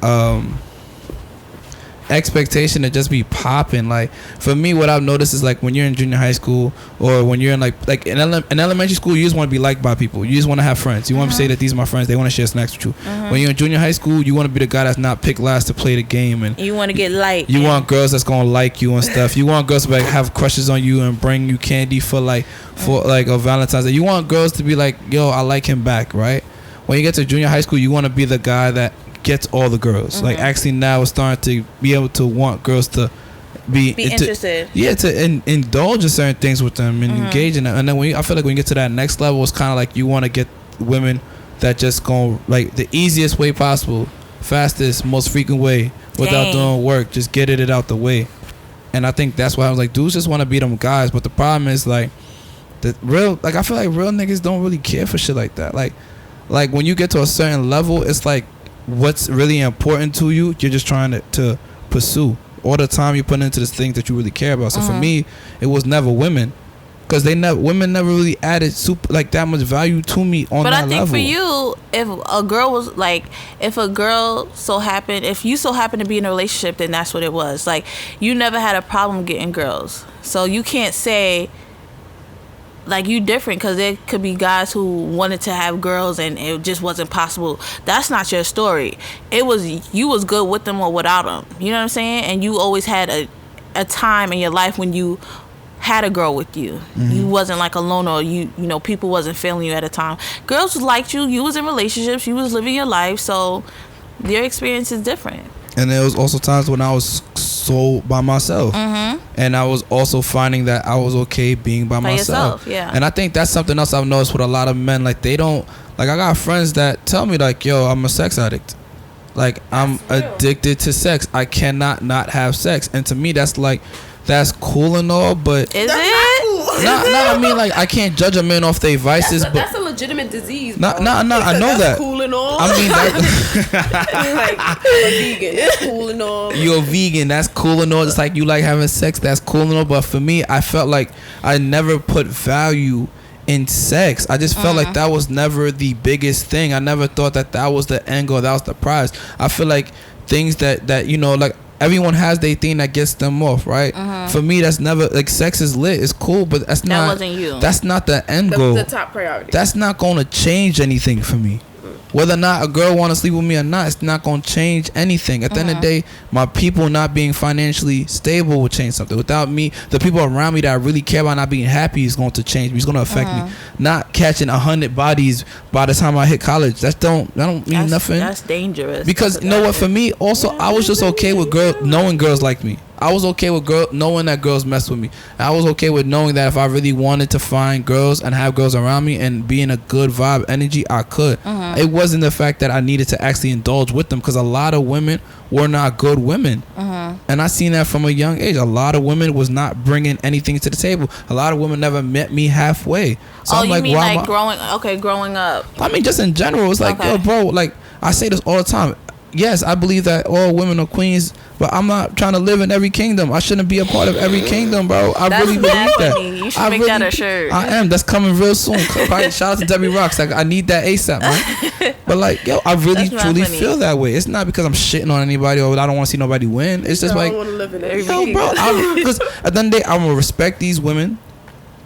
expectation to just be popping. Like for me, what I've noticed is like when you're in junior high school or when you're in like in elementary school, you just want to be liked by people. You just want to have friends. You want to say that these are my friends. They want to share snacks with you. When you're in junior high school, you want to be the guy that's not picked last to play the game, and you want to get liked. You want girls that's gonna like you and stuff. You want girls to like have crushes on you and bring you candy for like a Valentine's Day. You want girls to be like, yo, I like him back, right? When you get to junior high school, you want to be the guy that gets all the girls. Like actually now it's starting to be able to want girls to be interested. Yeah, to indulge in certain things with them and engage in them. And then I feel like when you get to that next level, it's kind of like you want to get women that just go like the easiest way possible, fastest, most frequent way without doing work. Just get it out the way. And I think that's why I was like, dudes just want to be them guys. But the problem is like I feel like real niggas don't really care for shit like that. Like when you get to a certain level, it's like what's really important to you, you're just trying to pursue. All the time you put into this thing that you really care about. So for me, it was never women, because women never really added super like that much value to me on that level. But I think for you, if a girl was like, if you so happen to be in a relationship, then that's what it was. Like you never had a problem getting girls, so you can't say like you different, because there could be guys who wanted to have girls and it just wasn't possible. That's not your story. It was, you was good with them or without them. You know what I'm saying? And you always had a time in your life when you had a girl with you. You wasn't like alone, or you know people wasn't feeling you at a time. Girls liked you. You was in relationships. You was living your life. So your experience is different. And there was also times when I was so by myself, and I was also finding that I was okay being by myself. Yeah. And I think that's something else I've noticed with a lot of men. Like they don't, like I got friends that tell me like, yo, I'm a sex addict. Like I'm addicted to sex. I cannot not have sex. And to me, that's cool and all, but is it? I mean, like I can't judge a man off their vices, but that's a legitimate disease. No, I know that. Cool and all. I mean, like a vegan. That's cool and all. You're a vegan. That's cool and all. Just like you like having sex. That's cool and all. But for me, I felt like I never put value in sex. I just felt like that was never the biggest thing. I never thought that was the end goal. That was the prize. I feel like things that you know, like everyone has their thing that gets them off, right? For me, that's never, like, sex is lit, it's cool, but that wasn't you. That's not the end goal. The top priority. That's not going to change anything for me. Whether or not a girl want to sleep with me or not, it's not going to change anything. At the end of the day, my people not being financially stable will change something. Without me, the people around me that I really care about not being happy is going to change me. It's going to affect me. Not catching 100 bodies by the time I hit college. That don't mean nothing. That's dangerous. Because you know what? For me, also, I was just okay with knowing girls like me. I was okay with knowing that girls mess with me. I was okay with knowing that if I really wanted to find girls and have girls around me and be in a good vibe energy, I could. It wasn't the fact that I needed to actually indulge with them, because a lot of women were not good women. And I seen that from a young age. A lot of women was not bringing anything to the table. A lot of women never met me halfway. So I'm like, mean like growing up? I mean, just in general. It's like, yo, bro, like I say this all the time. Yes, I believe that all women are queens, but I'm not trying to live in every kingdom. I shouldn't be a part of every kingdom, bro. I really believe that. You should make that a shirt. I am. That's coming real soon. Shout out to Debbie Rocks. Like, I need that ASAP, man. But like, yo, I really truly feel that way. It's not because I'm shitting on anybody or I don't want to see nobody win. It's just like, I want to live in every yo, bro. Because at the end of the day, I'm gonna respect these women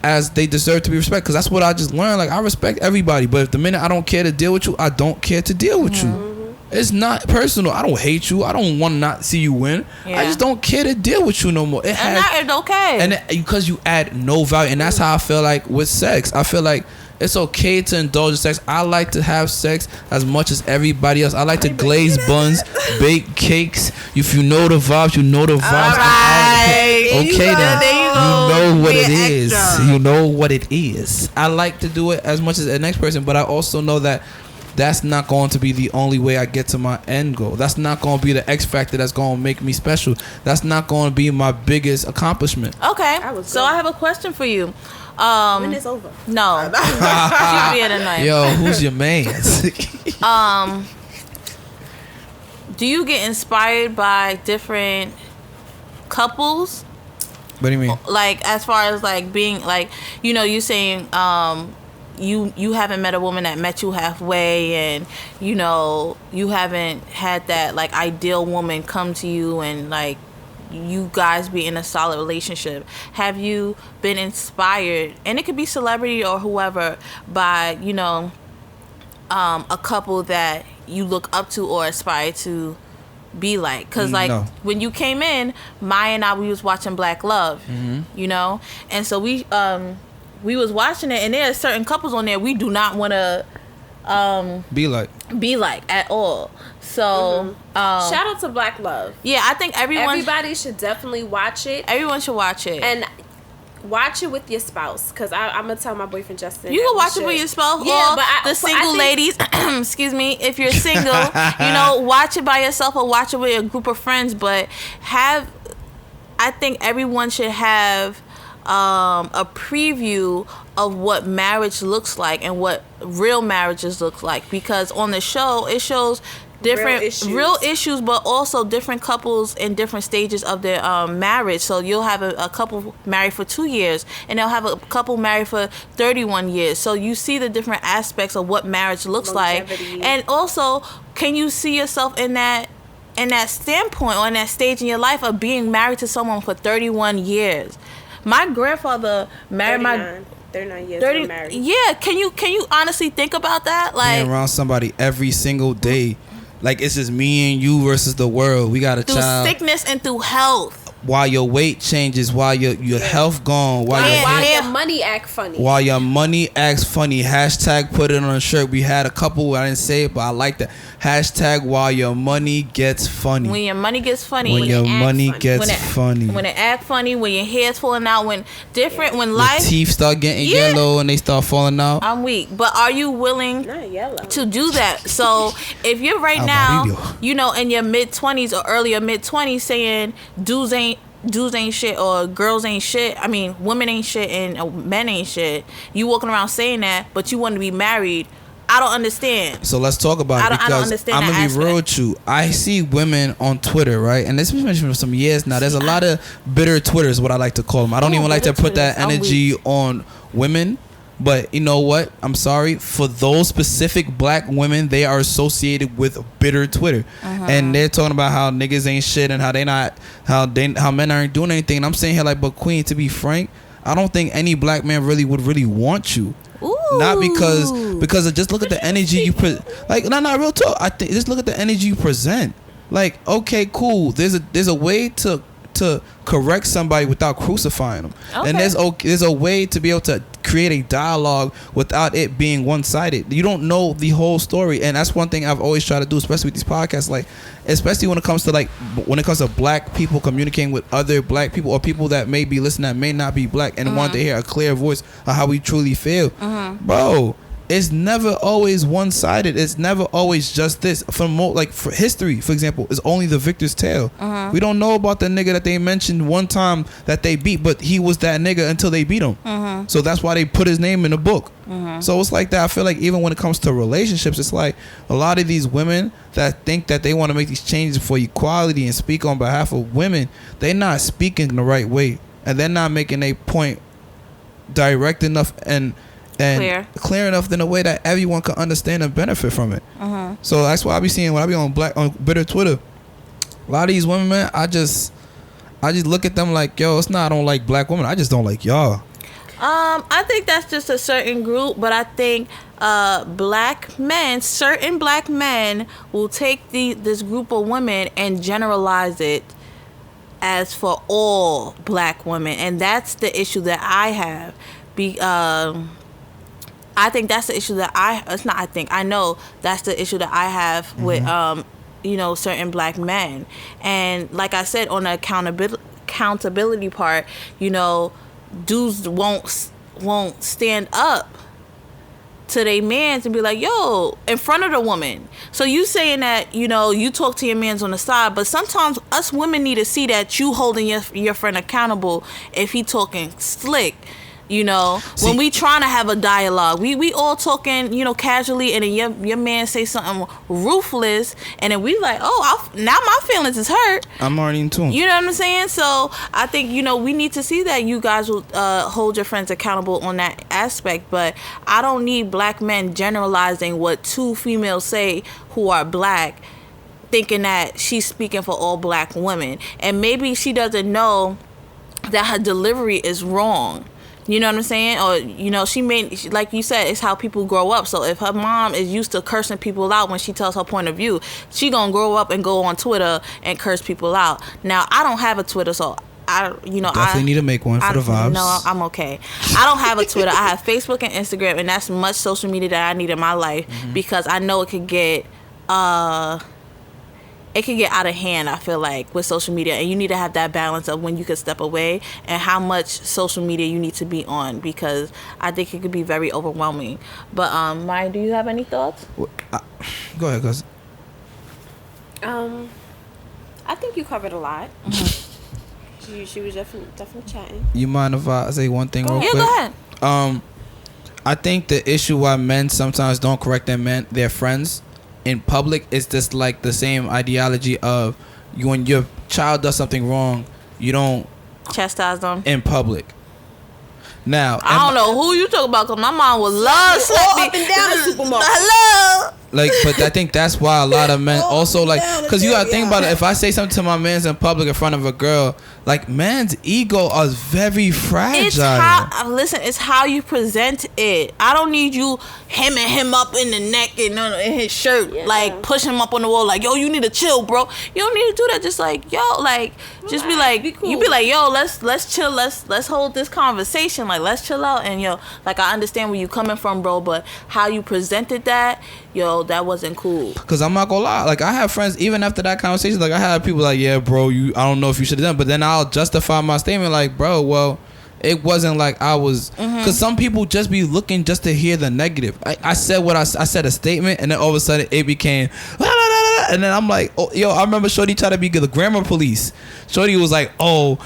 as they deserve to be respected. Because that's what I just learned. Like, I respect everybody, but if the minute I don't care to deal with you, I don't care to deal with you. It's not personal. I don't hate you. I don't want to not see you win. I just don't care to deal with you no more. It's okay. And because you add no value. And that's how I feel like with sex. I feel like it's okay to indulge in sex. I like to have sex as much as everybody else. I like to glaze buns, bake cakes. If you know the vibes, you know the vibes. All right. Okay, then. There you go. You know what it is. Extra. You know what it is. I like to do it as much as the next person, but I also know that that's not going to be the only way I get to my end goal. That's not going to be the X factor that's going to make me special. That's not going to be my biggest accomplishment. Okay. So I have a question for you. When it's over. No. She's being annoying. Yo, who's your man? Do you get inspired by different couples? What do you mean? Like, as far as like being like, you know, you saying you haven't met a woman that met you halfway, and you haven't had that like ideal woman come to you and like you guys be in a solid relationship. Have you been inspired, and it could be celebrity or whoever, by a couple that you look up to or aspire to be like? Because like when you came in, Maya and I, we was watching Black Love, and so we was watching it, and there are certain couples on there we do not want to be like at all. So shout out to Black Love. Yeah, I think everybody should definitely watch it. Everyone should watch it, and watch it with your spouse, because I'm gonna tell my boyfriend Justin you can watch it with your spouse. Yeah, but the single ladies excuse me, if you're single, watch it by yourself or watch it with a group of friends, but I think everyone should have a preview of what marriage looks like and what real marriages look like, because on the show it shows different real issues, but also different couples in different stages of their marriage. So you'll have a couple married for 2 years, and they'll have a couple married for 31 years. So you see the different aspects of what marriage looks longevity. Like, and also, can you see yourself in that standpoint or in that stage in your life of being married to someone for 31 years? My grandfather married 39 years married. Yeah, can you honestly think about that? Like, being around somebody every single day. Like, it's just me and you versus the world. We got a child. Through sickness and through health. While your weight changes, while your health gone, while your money act funny. While your money acts funny. Hashtag put it on a shirt. We had a couple, I didn't say it, but I like that. Hashtag while your money gets funny. When your money gets funny. When your money gets funny. When it act funny, when your hair's falling out, when life. Your teeth start getting yellow and they start falling out. I'm weak. But are you willing to do that? So if you're right now, in your mid-20s or earlier mid-20s saying dudes ain't shit or girls ain't shit. I mean, women ain't shit and men ain't shit. You walking around saying that, but you want to be married. I don't understand. So let's talk about it, because I'm going to be real with you. I see women on Twitter, right? And this has been mentioned for some years now. There's a lot of bitter Twitters, what I like to call them. I don't even like to put that energy on women. But you know what? I'm sorry. For those specific black women, they are associated with bitter Twitter. And they're talking about how niggas ain't shit and how men aren't doing anything. And I'm saying here like, but Queen, to be frank, I don't think any black man would really want you. Ooh. Not because of just look at the energy you put. Like, not real talk. I think just look at the energy you present. Like, okay, cool. There's a way to correct somebody without crucifying them. Okay. And there's a way to be able to create a dialogue without it being one-sided. You don't know the whole story, and that's one thing I've always tried to do, especially with these podcasts. Like, especially when it comes to black people communicating with other black people or people that may be listening that may not be black and want to hear a clear voice of how we truly feel. Bro, it's never always one-sided. It's never always just this. For history, for example, is only the victor's tale. We don't know about the nigga that they mentioned one time that they beat, but he was that nigga until they beat him. So that's why they put his name in the book. So it's like that. I feel like even when it comes to relationships, it's like a lot of these women that think that they want to make these changes for equality and speak on behalf of women, they're not speaking the right way, and they're not making a point direct enough and clear enough in a way that everyone can understand and benefit from it. So that's why I be seeing when I be on bitter Twitter, a lot of these women, man, I just look at them like, yo, it's not I don't like black women, I just don't like y'all. I think that's just a certain group, but I think certain black men will take this group of women and generalize it as for all black women, and that's the issue that I have. I think that's the issue that I know that's the issue that I have with certain black men. And like I said, on the accountability part, dudes won't stand up to their mans and be like, yo, in front of the woman. So you saying that, you talk to your mans on the side, but sometimes us women need to see that you holding your friend accountable if he talking slick. You know, when we trying to have a dialogue, we all talking, you know, casually, and then your man say something ruthless, and then we like, oh, now my feelings is hurt. I'm already in tune. You know what I'm saying? So I think, you know, we need to see that you guys will hold your friends accountable on that aspect. But I don't need black men generalizing what two females say who are black, thinking that she's speaking for all black women, and maybe she doesn't know that her delivery is wrong. You know what I'm saying? Or, you know, she may, like you said, it's how people grow up. So if her mom is used to cursing people out when she tells her point of view, she gonna grow up and go on Twitter and curse people out. Now, I don't have a Twitter, so definitely need to make one for the vibes. No, I'm okay. I don't have a Twitter. I have Facebook and Instagram, and that's much social media that I need in my life, because I know it could get out of hand, I feel like, with social media, and you need to have that balance of when you can step away and how much social media you need to be on, because I think it could be very overwhelming. But Maya, do you have any thoughts? Go ahead, cuz. I think you covered a lot. She was definitely chatting. You mind if I say one thing real quick? Yeah, go ahead. I think the issue why men sometimes don't correct their friends in public is just like the same ideology of when your child does something wrong, you don't chastise them in public. Now, I don't know who you talk about, because my mom would love slap me up and down the supermarket. Hello. Like, but I think that's why a lot of men also, like, because you gotta think about it. If I say something to my mans in public in front of a girl, like, man's ego is very fragile. It's how you present it. I don't need you hemming him up in the neck and in his shirt, like pushing him up on the wall, like, yo, you need to chill, bro. You don't need to do that. Just like, yo, like, just be like, cool. You be like, yo, let's chill, let's hold this conversation, like, let's chill out, and yo, like, I understand where you coming from, bro, but how you presented that, yo, that wasn't cool. Cause I'm not gonna lie, like, I have friends even after that conversation, like, I had people like, yeah, bro, I don't know if you should have done, but then I'll justify my statement like, bro, well, it wasn't like I was, because some people just be looking just to hear the negative. I said what I said, a statement, and then all of a sudden it became and then I'm like, oh, yo, I remember Shorty tried to be the grammar police. Shorty was like, oh,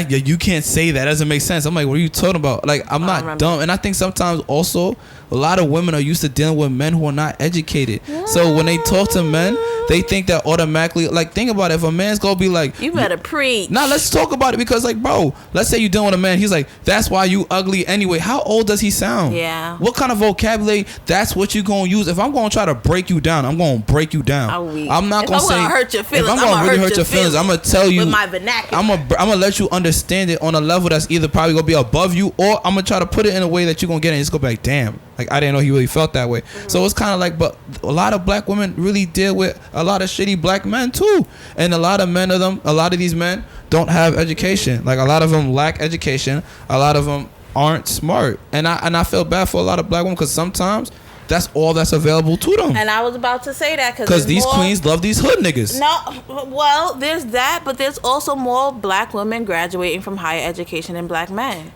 you can't say that, doesn't make sense. I'm like, what are you talking about? Like, I'm not dumb. And I think sometimes also a lot of women are used to dealing with men who are not educated. So when they talk to men, they think that automatically, like, think about it, if a man's gonna be like, you better preach. Now let's talk about it, because, like, bro, let's say you're dealing with a man, he's like, that's why you ugly anyway. How old does he sound? Yeah. What kind of vocabulary? That's what you gonna use. If I'm gonna try to break you down, I'm gonna break you down. I'm not gonna say, hurt your feelings, if I'm gonna really hurt your feelings, I'm gonna tell you with my vernacular. I'm gonna let you understand it on a level that's either probably gonna be above you, or I'm gonna try to put it in a way that you're gonna get it and just go back, damn, like, I didn't know he really felt that way. So it's kind of like, but a lot of black women really deal with a lot of shitty black men too, and a lot of these men don't have education. Like, a lot of them lack education, a lot of them aren't smart, and I feel bad for a lot of black women, because sometimes that's all that's available to them. And I was about to say that, because these queens love these hood niggas. No, well, there's that, but there's also more black women graduating from higher education than black men.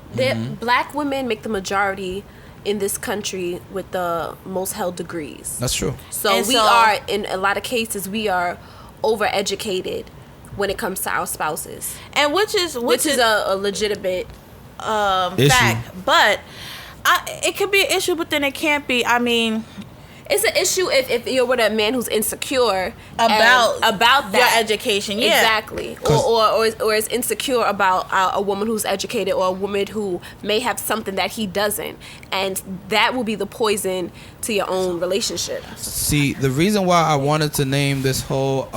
Black women make the majority in this country with the most held degrees. That's true. So we are, in a lot of cases, we are overeducated when it comes to our spouses, and which is a legitimate fact. But it could be an issue, but then it can't be. I mean, it's an issue if you're with a man who's insecure about that, your education. Yeah, exactly. Or is insecure about a woman who's educated, or a woman who may have something that he doesn't, and that will be the poison to your own relationship. See, the reason why I wanted to name this whole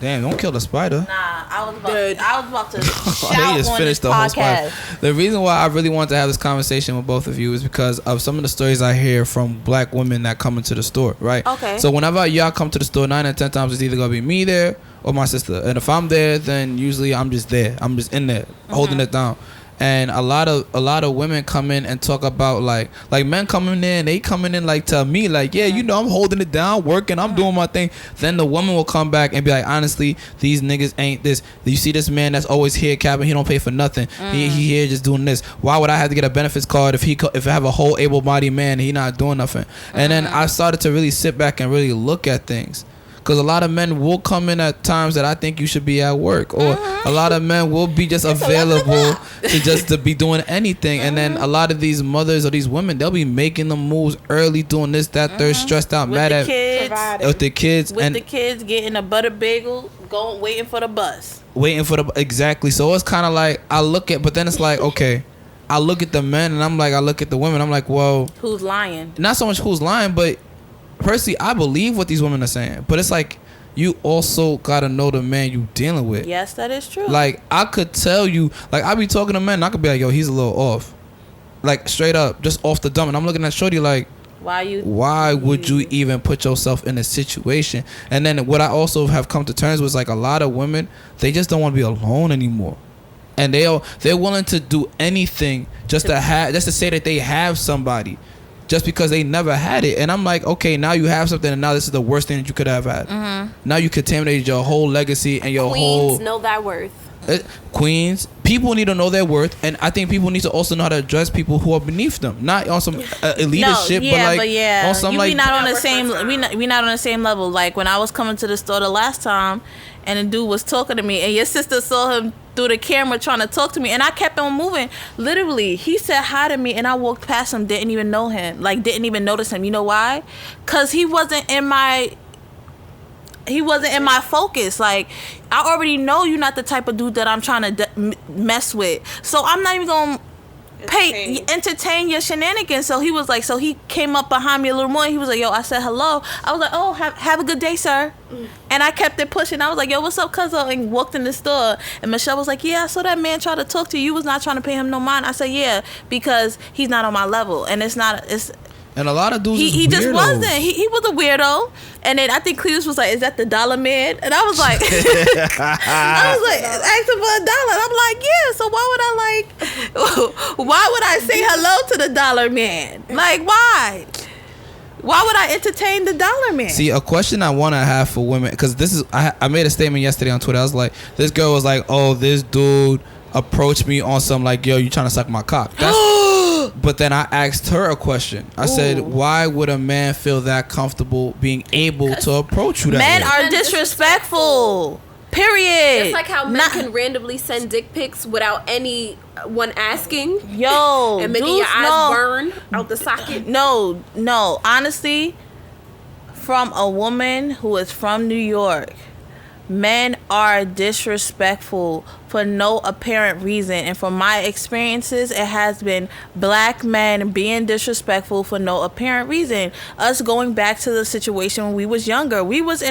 damn, don't kill the spider. Nah, I was about to shout just on finished this the whole podcast. spider. The reason why I really wanted to have this conversation with both of you is because of some of the stories I hear from black women that come into the store, right? Okay. So whenever y'all come to the store, 9 and 10 times it's either gonna be me there or my sister. And if I'm there, then usually I'm just there. I'm just in there, holding it down. And a lot of women come in and talk about like men coming in, they coming in like to me like, yeah, you know, I'm holding it down, working, I'm doing my thing. Then the woman will come back and be like, honestly, these niggas ain't this. You see this man that's always here capping, he don't pay for nothing. He here just doing this. Why would I have to get a benefits card if I have a whole able-bodied man and he not doing nothing? And then I started to really sit back and really look at things. Because a lot of men will come in at times that I think you should be at work, or a lot of men will be just available to be doing anything. And then a lot of these mothers or these women, they'll be making the moves early, doing this, that, third, stressed out, with mad the at kids, with the kids, with and the kids getting a butter bagel, going waiting for the bus. Exactly. So it's kind of like but then it's like, okay, I look at the men and I look at the women. I'm like, well, who's lying? Not so much who's lying, but personally, I believe what these women are saying. But it's like, you also gotta know the man you dealing with. Yes, that is true. Like, I could tell you, like, I be talking to men and I could be like, yo, he's a little off. Like, straight up, just off the dump. And I'm looking at shorty like, why would you even put yourself in a situation? And then what I also have come to terms with, like, a lot of women, they just don't want to be alone anymore, and they're willing to do anything just to say that they have somebody, just because they never had it. And I'm like, okay, now you have something, and now this is the worst thing that you could have had. Now you contaminated your whole legacy and your Queens know thy worth. Queens, people need to know their worth, and I think people need to also know how to address people who are beneath them, not on some elitist shit, but on some we not on the same we not on the same level. Like when I was coming to the store the last time, and the dude was talking to me, and your sister saw him through the camera trying to talk to me, and I kept on moving. Literally, he said hi to me, and I walked past him, didn't even know him, like didn't even notice him. You know why? Cause he wasn't in my focus. Like, I already know you're not the type of dude that I'm trying to mess with. So I'm not even going to entertain your shenanigans. So he was like, so he came up behind me a little more. And he was like, yo, I said hello. I was like, oh, have a good day, sir. And I kept it pushing. I was like, yo, what's up, cuzzo? And walked in the store. And Michelle was like, yeah, I saw that man try to talk to you. You was not trying to pay him no mind. I said, yeah, because he's not on my level. And and a lot of dudes he just wasn't. He was a weirdo. And then I think Cletus was like, is that the dollar man? And I was like, asking for $1. And I'm like, yeah, so why would I say hello to the dollar man? Like, why? Why would I entertain the dollar man? See, a question I want to have for women, because I made a statement yesterday on Twitter. I was like, this girl was like, oh, this dude approached me on some like, yo, you trying to suck my cock. But then I asked her a question. I said, why would a man feel that comfortable being able to approach you that way? Men are disrespectful. Period. It's like how men can randomly send dick pics without anyone asking. Yo, and making your eyes burn out the socket. No. Honestly, from a woman who is from New York, men are disrespectful for no apparent reason. And from my experiences, it has been black men being disrespectful for no apparent reason. Us going back to the situation when we was younger. We was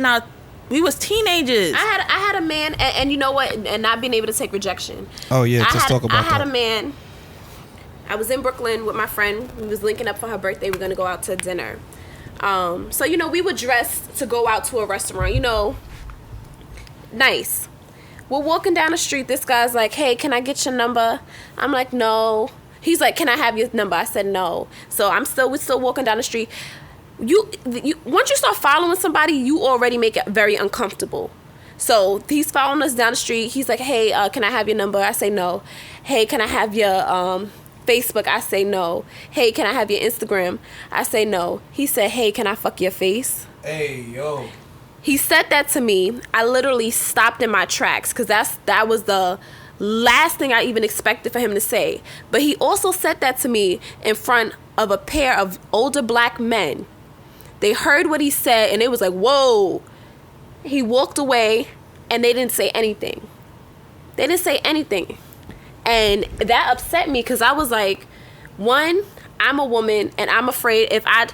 teenagers. I had a man, and you know what? And not being able to take rejection. Oh, yeah, let's talk about that. I had a man. I was in Brooklyn with my friend. We was linking up for her birthday. We were going to go out to dinner. So, we were dressed to go out to a restaurant, nice. We're walking down the street. This guy's like, hey, can I get your number? I'm like, no. He's like, can I have your number? I said, no. So we're still walking down the street. You once you start following somebody, you already make it very uncomfortable. So he's following us down the street. He's like, hey, can I have your number? I say no. Hey, can I have your Facebook? I say no. Hey, can I have your Instagram? I say no. He said, hey, can I fuck your face? Hey, yo. He said that to me. I literally stopped in my tracks because that was the last thing I even expected for him to say. But he also said that to me in front of a pair of older black men. They heard what he said and it was like, whoa. He walked away and they didn't say anything. They didn't say anything. And that upset me because I was like, one, I'm a woman and I'm afraid if I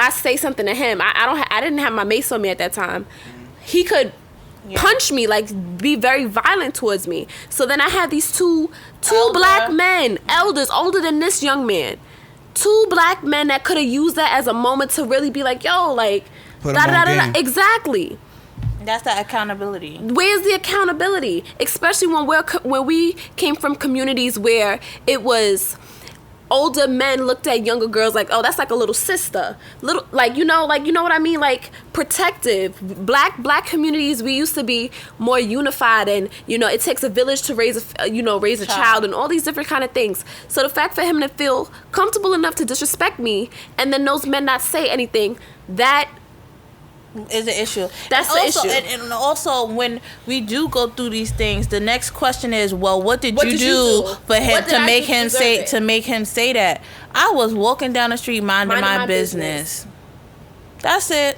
say something to him, I didn't have my mace on me at that time. He could punch me, like be very violent towards me. So then I had these two black men, elders, older than this young man. Two black men that could have used that as a moment to really be like, yo, like, exactly. That's the accountability. Where's the accountability? Especially when we came from communities where it was older men looked at younger girls like, oh, that's like a little sister, you know what I mean, like protective. Black communities, we used to be more unified, and it takes a village to raise a child and all these different kind of things. So the fact for him to feel comfortable enough to disrespect me and then those men not say anything, that is the issue. That's the issue. And also, when we do go through these things, the next question is, well, what did you do for him to make him say that? I was walking down the street minding my business. That's it.